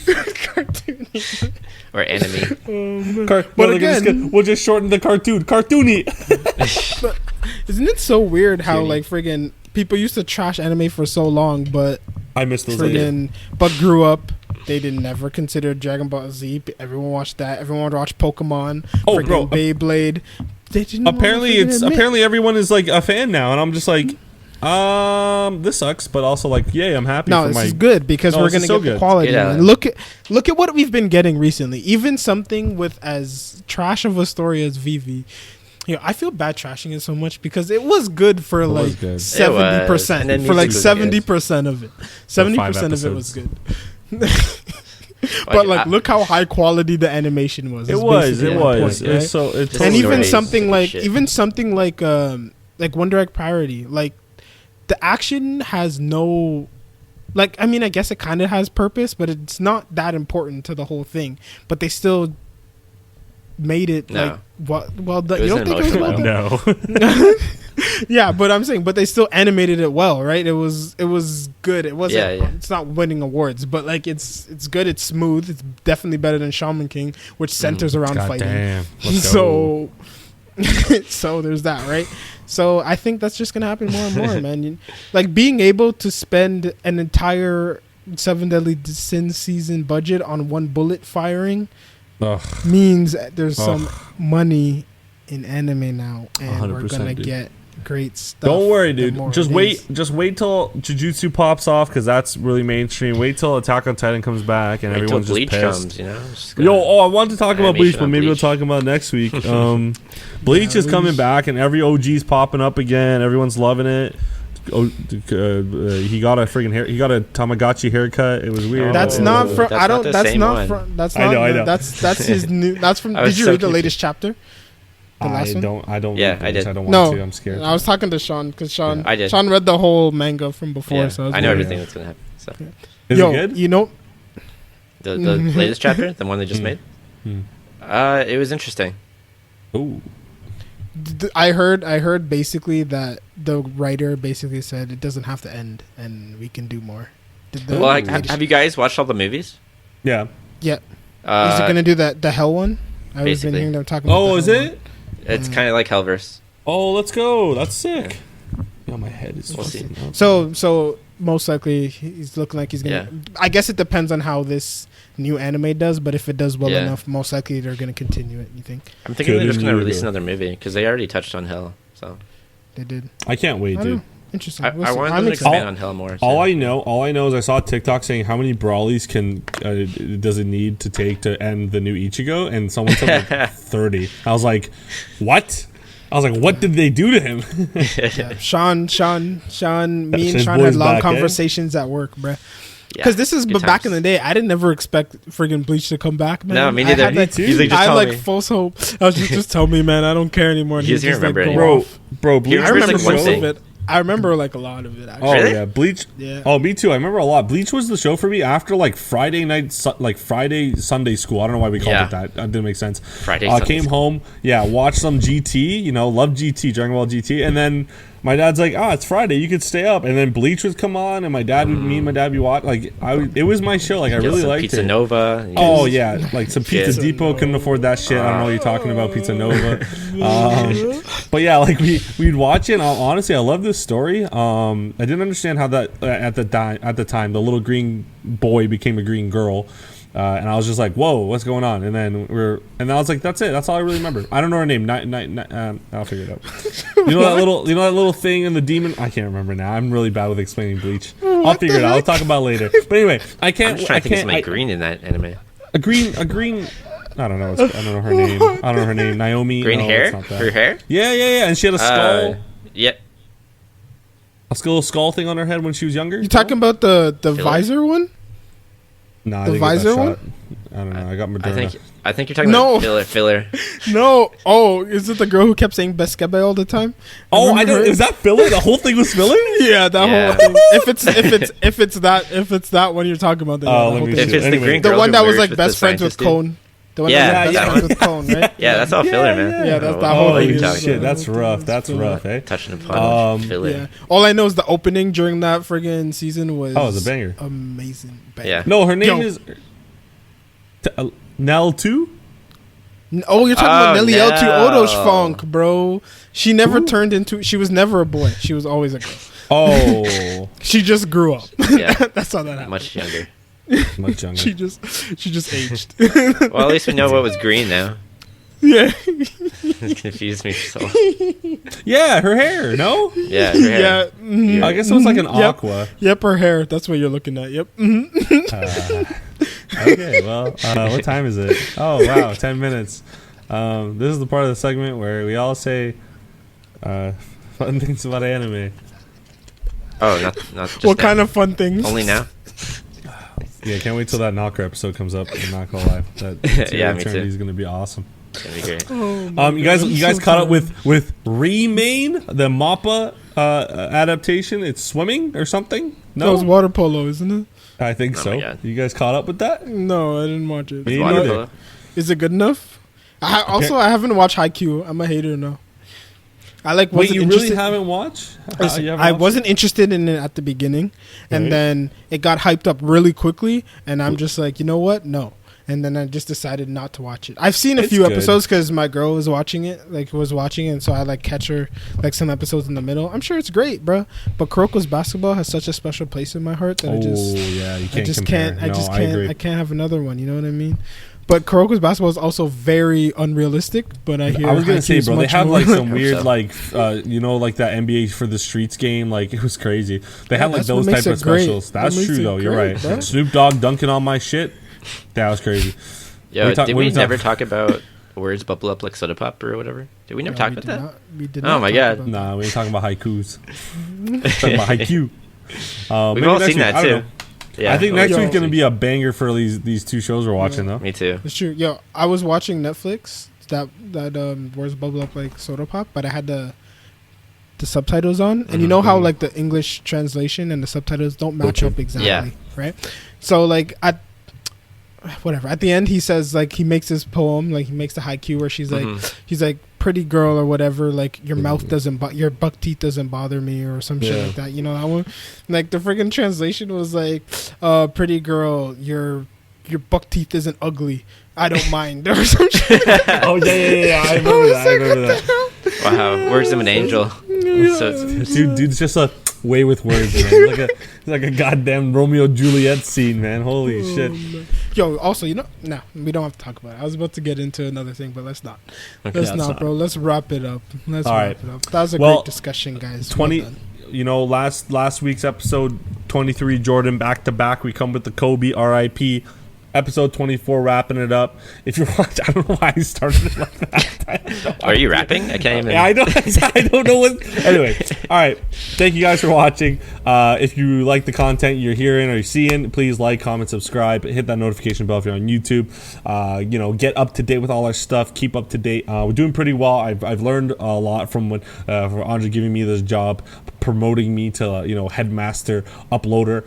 [SPEAKER 1] Cartoony.
[SPEAKER 3] Or anime.
[SPEAKER 1] But again-
[SPEAKER 2] we'll just shorten the cartoon. Cartoony.
[SPEAKER 1] Isn't it so weird how
[SPEAKER 3] Cutie.
[SPEAKER 1] like friggin' people used to trash anime for so long, but
[SPEAKER 2] I miss those days.
[SPEAKER 1] friggin' but grew up. They didn't never consider Dragon Ball Z. Everyone watched that. Everyone watched Pokemon.
[SPEAKER 2] Oh,
[SPEAKER 1] friggin'
[SPEAKER 2] bro.
[SPEAKER 1] Beyblade. They didn't.
[SPEAKER 2] Apparently,
[SPEAKER 1] wanna friggin' admit.
[SPEAKER 2] apparently everyone is like a fan now, and I'm just like, this sucks, but also like, yay, I'm happy
[SPEAKER 1] No,
[SPEAKER 2] for
[SPEAKER 1] this
[SPEAKER 2] my.
[SPEAKER 1] is good because
[SPEAKER 2] No,
[SPEAKER 1] we're
[SPEAKER 2] this
[SPEAKER 1] gonna
[SPEAKER 2] is so
[SPEAKER 1] get the
[SPEAKER 2] good.
[SPEAKER 1] quality.
[SPEAKER 3] Yeah.
[SPEAKER 1] And look at what we've been getting recently. Even something with as trash of a story as Vivi. You know, I feel bad trashing it so much because it was good for
[SPEAKER 2] was
[SPEAKER 1] like
[SPEAKER 2] good.
[SPEAKER 1] 70%.
[SPEAKER 3] And then
[SPEAKER 1] For like
[SPEAKER 3] music was good.
[SPEAKER 1] 70% of it. 70% of it was good. But like, look how high quality the animation was.
[SPEAKER 2] It
[SPEAKER 1] is
[SPEAKER 2] was.
[SPEAKER 1] basically
[SPEAKER 2] It
[SPEAKER 1] my
[SPEAKER 2] was.
[SPEAKER 1] point, right?
[SPEAKER 2] It's so. It's
[SPEAKER 3] Just
[SPEAKER 1] And
[SPEAKER 3] Totally
[SPEAKER 1] even
[SPEAKER 3] right.
[SPEAKER 1] something like One Direct Priority, like the action has no, like, I mean, I guess it kind of has purpose, but it's not that important to the whole thing. But they still made it
[SPEAKER 3] No.
[SPEAKER 1] like what? Well,
[SPEAKER 3] It
[SPEAKER 1] you
[SPEAKER 3] was
[SPEAKER 1] don't think it was
[SPEAKER 3] emotional.
[SPEAKER 1] well done?
[SPEAKER 2] no.
[SPEAKER 1] Yeah, but I'm saying, but they still animated it well, right? It was good. It wasn't.
[SPEAKER 3] Yeah, yeah.
[SPEAKER 1] It's not winning awards, but like it's good. It's smooth. It's definitely better than Shaman King, which centers around
[SPEAKER 2] God
[SPEAKER 1] fighting.
[SPEAKER 2] damn. Let's go.
[SPEAKER 1] So, so there's that, right? So I think that's just gonna happen more and more, man. Like being able to spend an entire Seven Deadly Sins season budget on one bullet firing
[SPEAKER 2] Ugh.
[SPEAKER 1] means there's
[SPEAKER 2] Ugh.
[SPEAKER 1] some money in anime now, and we're
[SPEAKER 2] 100%,
[SPEAKER 1] gonna
[SPEAKER 2] dude.
[SPEAKER 1] get great stuff.
[SPEAKER 2] Don't worry,
[SPEAKER 1] the
[SPEAKER 2] dude.
[SPEAKER 1] more
[SPEAKER 2] Just
[SPEAKER 1] it
[SPEAKER 2] wait.
[SPEAKER 1] is.
[SPEAKER 2] Just wait till Jujutsu pops off because that's really mainstream. Wait till Attack on Titan comes back and
[SPEAKER 3] Wait till
[SPEAKER 2] everyone's just
[SPEAKER 3] Bleach
[SPEAKER 2] pissed.
[SPEAKER 3] comes, you know. Just
[SPEAKER 2] Yo,
[SPEAKER 3] gotta-
[SPEAKER 2] I wanted to talk about
[SPEAKER 3] Animation
[SPEAKER 2] Bleach, but
[SPEAKER 3] on
[SPEAKER 2] maybe
[SPEAKER 3] Bleach.
[SPEAKER 2] we'll talk about it next week. Bleach
[SPEAKER 1] Yeah,
[SPEAKER 2] is coming
[SPEAKER 1] Bleach.
[SPEAKER 2] back, and every OG's popping up again. Everyone's loving it. He got a friggin' hair. He got a Tamagotchi haircut. It was weird.
[SPEAKER 1] That's
[SPEAKER 3] Oh,
[SPEAKER 1] not from.
[SPEAKER 3] that's
[SPEAKER 1] I
[SPEAKER 3] not
[SPEAKER 1] don't.
[SPEAKER 3] the
[SPEAKER 1] That's
[SPEAKER 3] same
[SPEAKER 1] not
[SPEAKER 3] one.
[SPEAKER 1] from. That's
[SPEAKER 2] I
[SPEAKER 1] not.
[SPEAKER 2] know, I know.
[SPEAKER 1] That's his new. That's from.
[SPEAKER 3] I was
[SPEAKER 1] Did you
[SPEAKER 3] so
[SPEAKER 1] read the
[SPEAKER 3] confused.
[SPEAKER 1] latest chapter? The last one.
[SPEAKER 2] I don't.
[SPEAKER 3] Yeah,
[SPEAKER 2] read
[SPEAKER 3] I did.
[SPEAKER 2] Bleach. I don't
[SPEAKER 1] No,
[SPEAKER 2] want to. I'm scared.
[SPEAKER 1] I was talking to Sean because Sean.
[SPEAKER 3] I did.
[SPEAKER 1] Sean read the whole manga from before,
[SPEAKER 3] Yeah,
[SPEAKER 1] so I, was
[SPEAKER 3] I know
[SPEAKER 1] like,
[SPEAKER 3] everything that's gonna happen. So
[SPEAKER 2] Is
[SPEAKER 1] Yo,
[SPEAKER 2] it good?
[SPEAKER 1] you know,
[SPEAKER 3] the latest chapter, the one they just made,
[SPEAKER 2] Hmm.
[SPEAKER 3] it was interesting.
[SPEAKER 2] Ooh.
[SPEAKER 1] I heard basically that the writer basically said it doesn't have to end and we can do more.
[SPEAKER 3] Well, like, have you guys watched all the movies?
[SPEAKER 2] Yeah.
[SPEAKER 1] Yeah. Is it gonna do that the hell one? I've been
[SPEAKER 3] basically.
[SPEAKER 1] hearing them talking about.
[SPEAKER 2] Oh,
[SPEAKER 1] the
[SPEAKER 2] is
[SPEAKER 1] hell
[SPEAKER 2] it?
[SPEAKER 3] It's kind of like Hellverse.
[SPEAKER 2] Oh, let's go. That's sick. Yeah, my head is.
[SPEAKER 3] We'll see.
[SPEAKER 2] fucking up.
[SPEAKER 1] So most likely he's looking like he's gonna. I guess it depends on how this new anime does, but if it does well
[SPEAKER 3] Yeah.
[SPEAKER 1] enough, most likely they're gonna continue it. You think
[SPEAKER 3] I'm thinking they're just
[SPEAKER 2] Couldn't
[SPEAKER 3] gonna
[SPEAKER 2] you
[SPEAKER 3] release
[SPEAKER 2] go?
[SPEAKER 3] another movie because they already touched on Hell. So
[SPEAKER 1] they did?
[SPEAKER 2] I can't wait,
[SPEAKER 1] I don't
[SPEAKER 2] dude.
[SPEAKER 1] know. Interesting.
[SPEAKER 3] I
[SPEAKER 1] We'll see.
[SPEAKER 3] want
[SPEAKER 1] I'm
[SPEAKER 3] them to
[SPEAKER 1] excited.
[SPEAKER 3] expand on Hell more. Too.
[SPEAKER 2] All I know is I saw a TikTok saying how many brawlies does it need to take to end the new Ichigo, and someone said like 30. I was like, what? I was like, what did they do to him?
[SPEAKER 1] Yeah. Sean, me and
[SPEAKER 2] His
[SPEAKER 1] Sean
[SPEAKER 2] boys
[SPEAKER 1] had long
[SPEAKER 2] back, eh?
[SPEAKER 1] conversations at work, bruh.
[SPEAKER 3] Yeah,
[SPEAKER 1] Because this is,
[SPEAKER 3] good
[SPEAKER 1] but back in
[SPEAKER 3] times.
[SPEAKER 1] the day, I didn't never expect friggin' Bleach to come back, man.
[SPEAKER 3] No, me
[SPEAKER 1] I
[SPEAKER 3] neither.
[SPEAKER 1] had,
[SPEAKER 2] Me
[SPEAKER 1] like,
[SPEAKER 2] too.
[SPEAKER 3] He's like, just
[SPEAKER 1] I had
[SPEAKER 3] tell
[SPEAKER 1] like
[SPEAKER 3] me.
[SPEAKER 1] false hope. I was just tell me, man. I don't care anymore. And
[SPEAKER 3] He doesn't
[SPEAKER 1] just,
[SPEAKER 3] remember
[SPEAKER 1] go
[SPEAKER 3] anymore.
[SPEAKER 1] off.
[SPEAKER 2] Bro, Bleach.
[SPEAKER 1] I
[SPEAKER 3] remembers,
[SPEAKER 1] remember
[SPEAKER 3] like, one
[SPEAKER 1] most
[SPEAKER 3] thing.
[SPEAKER 1] of it. I remember like a lot of it. Actually.
[SPEAKER 2] Oh
[SPEAKER 3] Really?
[SPEAKER 2] yeah, Bleach.
[SPEAKER 1] Yeah.
[SPEAKER 2] Oh, me too. I remember a lot. Bleach was the show for me after like Friday night, like Friday Sunday school. I don't know why we called
[SPEAKER 3] Yeah.
[SPEAKER 2] it that. That didn't make sense.
[SPEAKER 3] Friday, Sunday
[SPEAKER 2] came
[SPEAKER 3] school.
[SPEAKER 2] home. Yeah, watched some GT. You know, loved GT, Dragon Ball GT, and then my dad's like, "Ah, it's Friday. You could stay up." And then Bleach would come on, and me and my dad would watch. Like, it was my show. Like, I
[SPEAKER 3] Get
[SPEAKER 2] really
[SPEAKER 3] some
[SPEAKER 2] liked
[SPEAKER 3] Pizza
[SPEAKER 2] it.
[SPEAKER 3] Nova.
[SPEAKER 2] Oh yeah, like some Pizza
[SPEAKER 3] Pizza
[SPEAKER 2] Depot couldn't afford that shit. I don't know what you're talking about, Pizza Nova. But yeah, like we'd watch it. And honestly, I love this story. I didn't understand how that at the time the little green boy became a green girl. And I was just like, "Whoa, what's going on?" And then I was like, "That's it. That's all I really remember. I don't know her name. I'll figure it out. You know that little thing in the demon. I can't remember now. I'm really bad with explaining Bleach. I'll figure it out. I'll talk about it later. But anyway, I
[SPEAKER 3] I'm
[SPEAKER 2] can't.
[SPEAKER 3] just trying
[SPEAKER 2] I
[SPEAKER 3] to think of
[SPEAKER 2] can't.
[SPEAKER 3] somebody green in that anime.
[SPEAKER 2] A green. I don't know. I don't know her name. I don't know her name. Naomi.
[SPEAKER 3] Green
[SPEAKER 2] No,
[SPEAKER 3] hair?
[SPEAKER 2] it's not that.
[SPEAKER 3] Her hair?
[SPEAKER 2] Yeah. And she had a skull.
[SPEAKER 3] Yeah.
[SPEAKER 2] A little skull thing on her head when she was younger.
[SPEAKER 1] You talking about the
[SPEAKER 3] Filler?
[SPEAKER 1] visor one?
[SPEAKER 2] No, I
[SPEAKER 1] the
[SPEAKER 2] didn't get that
[SPEAKER 1] visor
[SPEAKER 2] shot. I don't know. I got Moderna.
[SPEAKER 3] I think you're talking
[SPEAKER 1] No.
[SPEAKER 3] about filler.
[SPEAKER 1] No. Oh, is it the girl who kept saying Beskebe all the time?
[SPEAKER 2] Oh, I
[SPEAKER 1] Remember
[SPEAKER 2] don't.
[SPEAKER 1] her?
[SPEAKER 2] Is that filler? The whole thing was filler.
[SPEAKER 1] Yeah, that
[SPEAKER 3] Yeah.
[SPEAKER 1] whole thing. If it's that one you're talking about, then
[SPEAKER 2] Oh,
[SPEAKER 1] yeah,
[SPEAKER 2] let
[SPEAKER 1] the whole
[SPEAKER 2] me
[SPEAKER 1] thing
[SPEAKER 3] If
[SPEAKER 2] see.
[SPEAKER 1] is-
[SPEAKER 3] it's the
[SPEAKER 2] Anyway.
[SPEAKER 3] green
[SPEAKER 1] the
[SPEAKER 3] girl
[SPEAKER 1] one
[SPEAKER 3] who
[SPEAKER 1] that was
[SPEAKER 3] merged
[SPEAKER 1] like
[SPEAKER 3] with
[SPEAKER 1] best
[SPEAKER 3] the
[SPEAKER 1] friends with
[SPEAKER 3] scientist dude.
[SPEAKER 1] Cone. The one
[SPEAKER 3] Yeah,
[SPEAKER 1] that was
[SPEAKER 2] yeah,
[SPEAKER 1] best friends with Cone, right?
[SPEAKER 3] Yeah, that's all filler, man.
[SPEAKER 1] Yeah, that's
[SPEAKER 3] Oh,
[SPEAKER 1] that whole
[SPEAKER 2] Holy
[SPEAKER 1] thing.
[SPEAKER 3] talking
[SPEAKER 2] shit,
[SPEAKER 3] about.
[SPEAKER 2] that's rough. That's rough, eh?
[SPEAKER 3] touching upon filler.
[SPEAKER 1] Yeah. All I know is the opening during that friggin' season was
[SPEAKER 2] Oh, it was a banger.
[SPEAKER 1] amazing. Banger.
[SPEAKER 3] Yeah.
[SPEAKER 2] No, her name
[SPEAKER 1] Yo.
[SPEAKER 2] is Nell 2.
[SPEAKER 1] Oh, you're talking about Nelly
[SPEAKER 3] no.
[SPEAKER 1] L2 Odo's Funk, bro. She never turned into. She was never a boy. She was always a girl.
[SPEAKER 2] Oh,
[SPEAKER 1] She just grew up.
[SPEAKER 3] Yeah.
[SPEAKER 1] That's how that happened.
[SPEAKER 3] Much younger.
[SPEAKER 2] much younger.
[SPEAKER 1] She just aged.
[SPEAKER 3] Well, at least we know what was green now.
[SPEAKER 1] Yeah.
[SPEAKER 3] It confused me so.
[SPEAKER 2] Yeah, her hair. No,
[SPEAKER 3] Yeah, her hair.
[SPEAKER 1] Yeah. mhm.
[SPEAKER 2] I guess it was like an
[SPEAKER 1] Yep.
[SPEAKER 2] aqua.
[SPEAKER 1] Yep, her hair. That's what you're looking at. Yep.
[SPEAKER 2] Okay, well, what time is it? Oh wow, 10 minutes. This is the part of the segment where we all say fun things about anime.
[SPEAKER 3] Oh, not just
[SPEAKER 1] What
[SPEAKER 3] now.
[SPEAKER 1] kind of fun things?
[SPEAKER 3] Only now?
[SPEAKER 2] Yeah, can't wait till that Knocker episode comes up. I'm not gonna lie, that
[SPEAKER 3] Yeah, me too.
[SPEAKER 2] Eternity is gonna be awesome.
[SPEAKER 3] That'd be great.
[SPEAKER 1] Oh my
[SPEAKER 2] You
[SPEAKER 1] God,
[SPEAKER 2] guys,
[SPEAKER 1] I'm
[SPEAKER 2] you guys
[SPEAKER 1] so
[SPEAKER 2] caught up
[SPEAKER 1] tired.
[SPEAKER 2] with Remain, the Mappa adaptation? It's swimming or something?
[SPEAKER 1] That was
[SPEAKER 2] No,
[SPEAKER 1] water polo, isn't it?
[SPEAKER 2] I think
[SPEAKER 3] Oh
[SPEAKER 2] so.
[SPEAKER 3] my God.
[SPEAKER 2] You guys caught up with that?
[SPEAKER 1] No, I didn't watch it.
[SPEAKER 2] Me
[SPEAKER 3] Water
[SPEAKER 2] neither.
[SPEAKER 3] polo.
[SPEAKER 1] Is it good enough? I haven't watched Haikyuu. I'm a hater now. I like.
[SPEAKER 2] Wait,
[SPEAKER 1] wasn't
[SPEAKER 2] you really
[SPEAKER 1] interested-
[SPEAKER 2] haven't watched?
[SPEAKER 1] Listen,
[SPEAKER 2] You haven't
[SPEAKER 1] I
[SPEAKER 2] watched
[SPEAKER 1] wasn't interested in it at the beginning, and
[SPEAKER 2] Right.
[SPEAKER 1] then it got hyped up really quickly, and I'm just like, you know what? No. And then I just decided not to watch it. I've seen a
[SPEAKER 2] It's
[SPEAKER 1] few
[SPEAKER 2] good.
[SPEAKER 1] episodes because my girl was watching it, and so I like catch her like some episodes in the middle. I'm sure it's great, bro. But Kuroko's basketball has such a special place in my heart that
[SPEAKER 2] Oh
[SPEAKER 1] I just,
[SPEAKER 2] yeah, you
[SPEAKER 1] I
[SPEAKER 2] can't
[SPEAKER 1] just
[SPEAKER 2] compare.
[SPEAKER 1] can't, I
[SPEAKER 2] No,
[SPEAKER 1] just
[SPEAKER 2] I
[SPEAKER 1] can't,
[SPEAKER 2] agree.
[SPEAKER 1] I can't have another one. You know what I mean? But Kuroko's basketball is also very unrealistic. But I hear
[SPEAKER 2] I was gonna say,
[SPEAKER 1] Haikyuu's
[SPEAKER 2] bro, they
[SPEAKER 1] much
[SPEAKER 2] have
[SPEAKER 1] more-
[SPEAKER 2] like some
[SPEAKER 3] Hope
[SPEAKER 2] weird,
[SPEAKER 3] so.
[SPEAKER 2] like like that NBA for the streets game. Like it was crazy. They had like
[SPEAKER 1] that's what
[SPEAKER 2] those
[SPEAKER 1] makes
[SPEAKER 2] type of
[SPEAKER 1] it great.
[SPEAKER 2] specials.
[SPEAKER 1] That
[SPEAKER 2] That's
[SPEAKER 1] makes
[SPEAKER 2] true
[SPEAKER 1] it
[SPEAKER 2] though. You're
[SPEAKER 1] great,
[SPEAKER 2] right.
[SPEAKER 1] bro.
[SPEAKER 2] Snoop Dogg dunking on my shit. That was crazy.
[SPEAKER 3] Yo,
[SPEAKER 2] We talk-
[SPEAKER 3] did
[SPEAKER 2] we
[SPEAKER 3] we
[SPEAKER 2] talk-
[SPEAKER 3] never talk about words bubble up like soda pop or whatever? Did we never
[SPEAKER 1] No,
[SPEAKER 3] talk
[SPEAKER 1] we
[SPEAKER 3] about
[SPEAKER 1] did
[SPEAKER 3] that?
[SPEAKER 1] not- we did
[SPEAKER 3] Oh
[SPEAKER 1] not
[SPEAKER 3] my
[SPEAKER 1] talk
[SPEAKER 3] God.
[SPEAKER 1] about
[SPEAKER 2] Nah, we ain't talking about haikus. Talking about haiku.
[SPEAKER 3] We've
[SPEAKER 2] Maybe
[SPEAKER 3] all
[SPEAKER 2] next
[SPEAKER 3] seen
[SPEAKER 2] week.
[SPEAKER 3] that
[SPEAKER 2] I don't
[SPEAKER 3] too.
[SPEAKER 2] know.
[SPEAKER 3] Yeah,
[SPEAKER 2] I think
[SPEAKER 3] well,
[SPEAKER 2] next
[SPEAKER 1] Yo.
[SPEAKER 2] week's gonna be a banger for these two shows we're watching though.
[SPEAKER 3] Me too.
[SPEAKER 1] It's true. Yo, I was watching Netflix. That words bubble up like soda pop, but I had the subtitles on, and you know how like the English translation and the subtitles don't match up exactly,
[SPEAKER 3] Yeah.
[SPEAKER 1] right? So like at the end he says like he makes this poem, like he makes the haiku where she's like he's like pretty girl or whatever, like your mouth doesn't your buck teeth doesn't bother me or some shit
[SPEAKER 2] Yeah.
[SPEAKER 1] like that. You know that one? Like the freaking translation was like pretty girl, your buck teeth isn't ugly. I don't mind or some shit.
[SPEAKER 2] Oh yeah. I remember that. I remember that.
[SPEAKER 3] Wow, words of an angel. So
[SPEAKER 2] Dude's just a way with words, man. Like a goddamn Romeo Juliet scene, man. Holy shit.
[SPEAKER 1] Man. Yo, also, no, we don't have to talk about it. I was about to get into another thing, but let's not.
[SPEAKER 3] Okay.
[SPEAKER 1] Let's
[SPEAKER 2] Yeah,
[SPEAKER 1] not,
[SPEAKER 2] let's
[SPEAKER 1] bro. Let's wrap it up. Let's
[SPEAKER 2] All
[SPEAKER 1] wrap
[SPEAKER 2] right.
[SPEAKER 1] it up. That was a
[SPEAKER 2] Well,
[SPEAKER 1] great discussion, guys.
[SPEAKER 2] 20
[SPEAKER 1] Well done.
[SPEAKER 2] you know, last week's episode 23 Jordan back to back, we come with the Kobe RIP. Episode 24 wrapping it up. If you're watching, I don't know why I started it like that.
[SPEAKER 3] are you rapping? I can't even.
[SPEAKER 2] Yeah, I don't know what. Anyway, all right. Thank you guys for watching. If you like the content you're hearing or you're seeing, please like, comment, subscribe, hit that notification bell if you're on YouTube. Get up to date with all our stuff. Keep up to date. We're doing pretty well. I've learned a lot from when for Andre giving me this job, promoting me to headmaster uploader.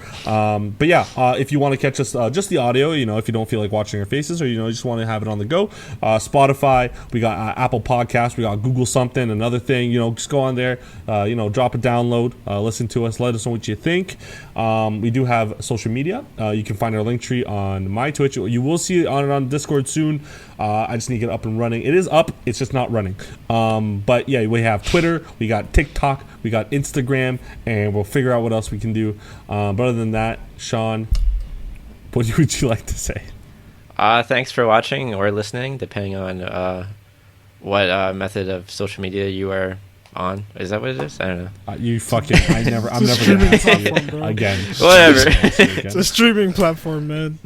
[SPEAKER 2] But yeah, if you want to catch us just the audio, if you don't feel like watching our faces or just want to have it on the go, Spotify, we got Apple Podcasts, we got Google something, another thing. Just go on there, drop a download, listen to us, let us know what you think. We do have social media. You can find our link tree on my Twitch. You will see it on Discord soon. I just need to get it up and running. It is up, it's just not running. But yeah, we have Twitter, we got TikTok, we got Instagram, and we'll figure out what else we can do. But other than that, Sean, what would you like to say?
[SPEAKER 3] Thanks for watching or listening, depending on what method of social media you are on. Is that what it is? I don't know.
[SPEAKER 2] I'm never gonna ask you
[SPEAKER 1] platform, bro.
[SPEAKER 2] again.
[SPEAKER 3] Whatever.
[SPEAKER 1] It's a streaming platform, man.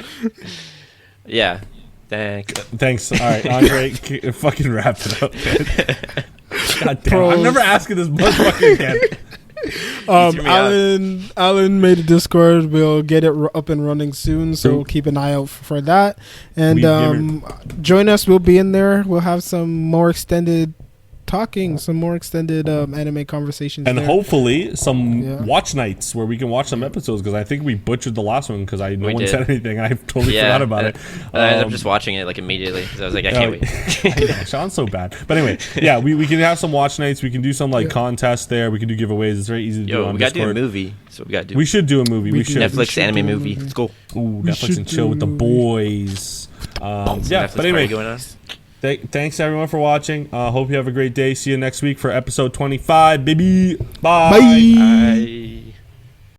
[SPEAKER 3] Yeah. Thanks.
[SPEAKER 2] Thanks. All right, Andre, fucking wrap it up, man. God damn, I'm
[SPEAKER 1] Pros.
[SPEAKER 2] never asking this motherfucker again.
[SPEAKER 3] threw me off.
[SPEAKER 1] Alan made a Discord. We'll get it up and running soon, so
[SPEAKER 2] True.
[SPEAKER 1] keep an eye out for that. And
[SPEAKER 2] WeebGamer.
[SPEAKER 1] join us. We'll be in there. We'll have some more extended talking, some more extended anime conversations,
[SPEAKER 2] And
[SPEAKER 1] there.
[SPEAKER 2] hopefully some
[SPEAKER 1] Yeah.
[SPEAKER 2] watch nights where we can watch some episodes, because I think we butchered the last one because no
[SPEAKER 3] We
[SPEAKER 2] one
[SPEAKER 3] did.
[SPEAKER 2] said anything and I totally forgot about it.
[SPEAKER 3] And I ended up just watching it like immediately because I was like, I can't wait.
[SPEAKER 2] Yeah, Sean's so bad. But anyway, yeah, we can have some watch nights. We can do some like
[SPEAKER 1] Yeah.
[SPEAKER 2] contests there. We can do giveaways. It's very easy to do
[SPEAKER 3] Yo,
[SPEAKER 2] on
[SPEAKER 3] we gotta do a
[SPEAKER 2] Discord.
[SPEAKER 3] movie. So we gotta do.
[SPEAKER 2] We should do a movie. We
[SPEAKER 1] We
[SPEAKER 2] should.
[SPEAKER 1] do.
[SPEAKER 3] Netflix
[SPEAKER 1] should
[SPEAKER 3] anime
[SPEAKER 1] do a
[SPEAKER 3] movie.
[SPEAKER 1] movie.
[SPEAKER 3] Let's go.
[SPEAKER 2] Ooh,
[SPEAKER 1] We
[SPEAKER 2] Netflix
[SPEAKER 1] should
[SPEAKER 2] and chill with the
[SPEAKER 1] do-
[SPEAKER 2] boys. Yeah,
[SPEAKER 3] Netflix
[SPEAKER 2] but
[SPEAKER 3] party
[SPEAKER 2] anyway,
[SPEAKER 3] going on.
[SPEAKER 2] thanks everyone for watching. Hope you have a great day. See you next week for episode 25, baby. Bye.
[SPEAKER 1] Bye.
[SPEAKER 3] Bye.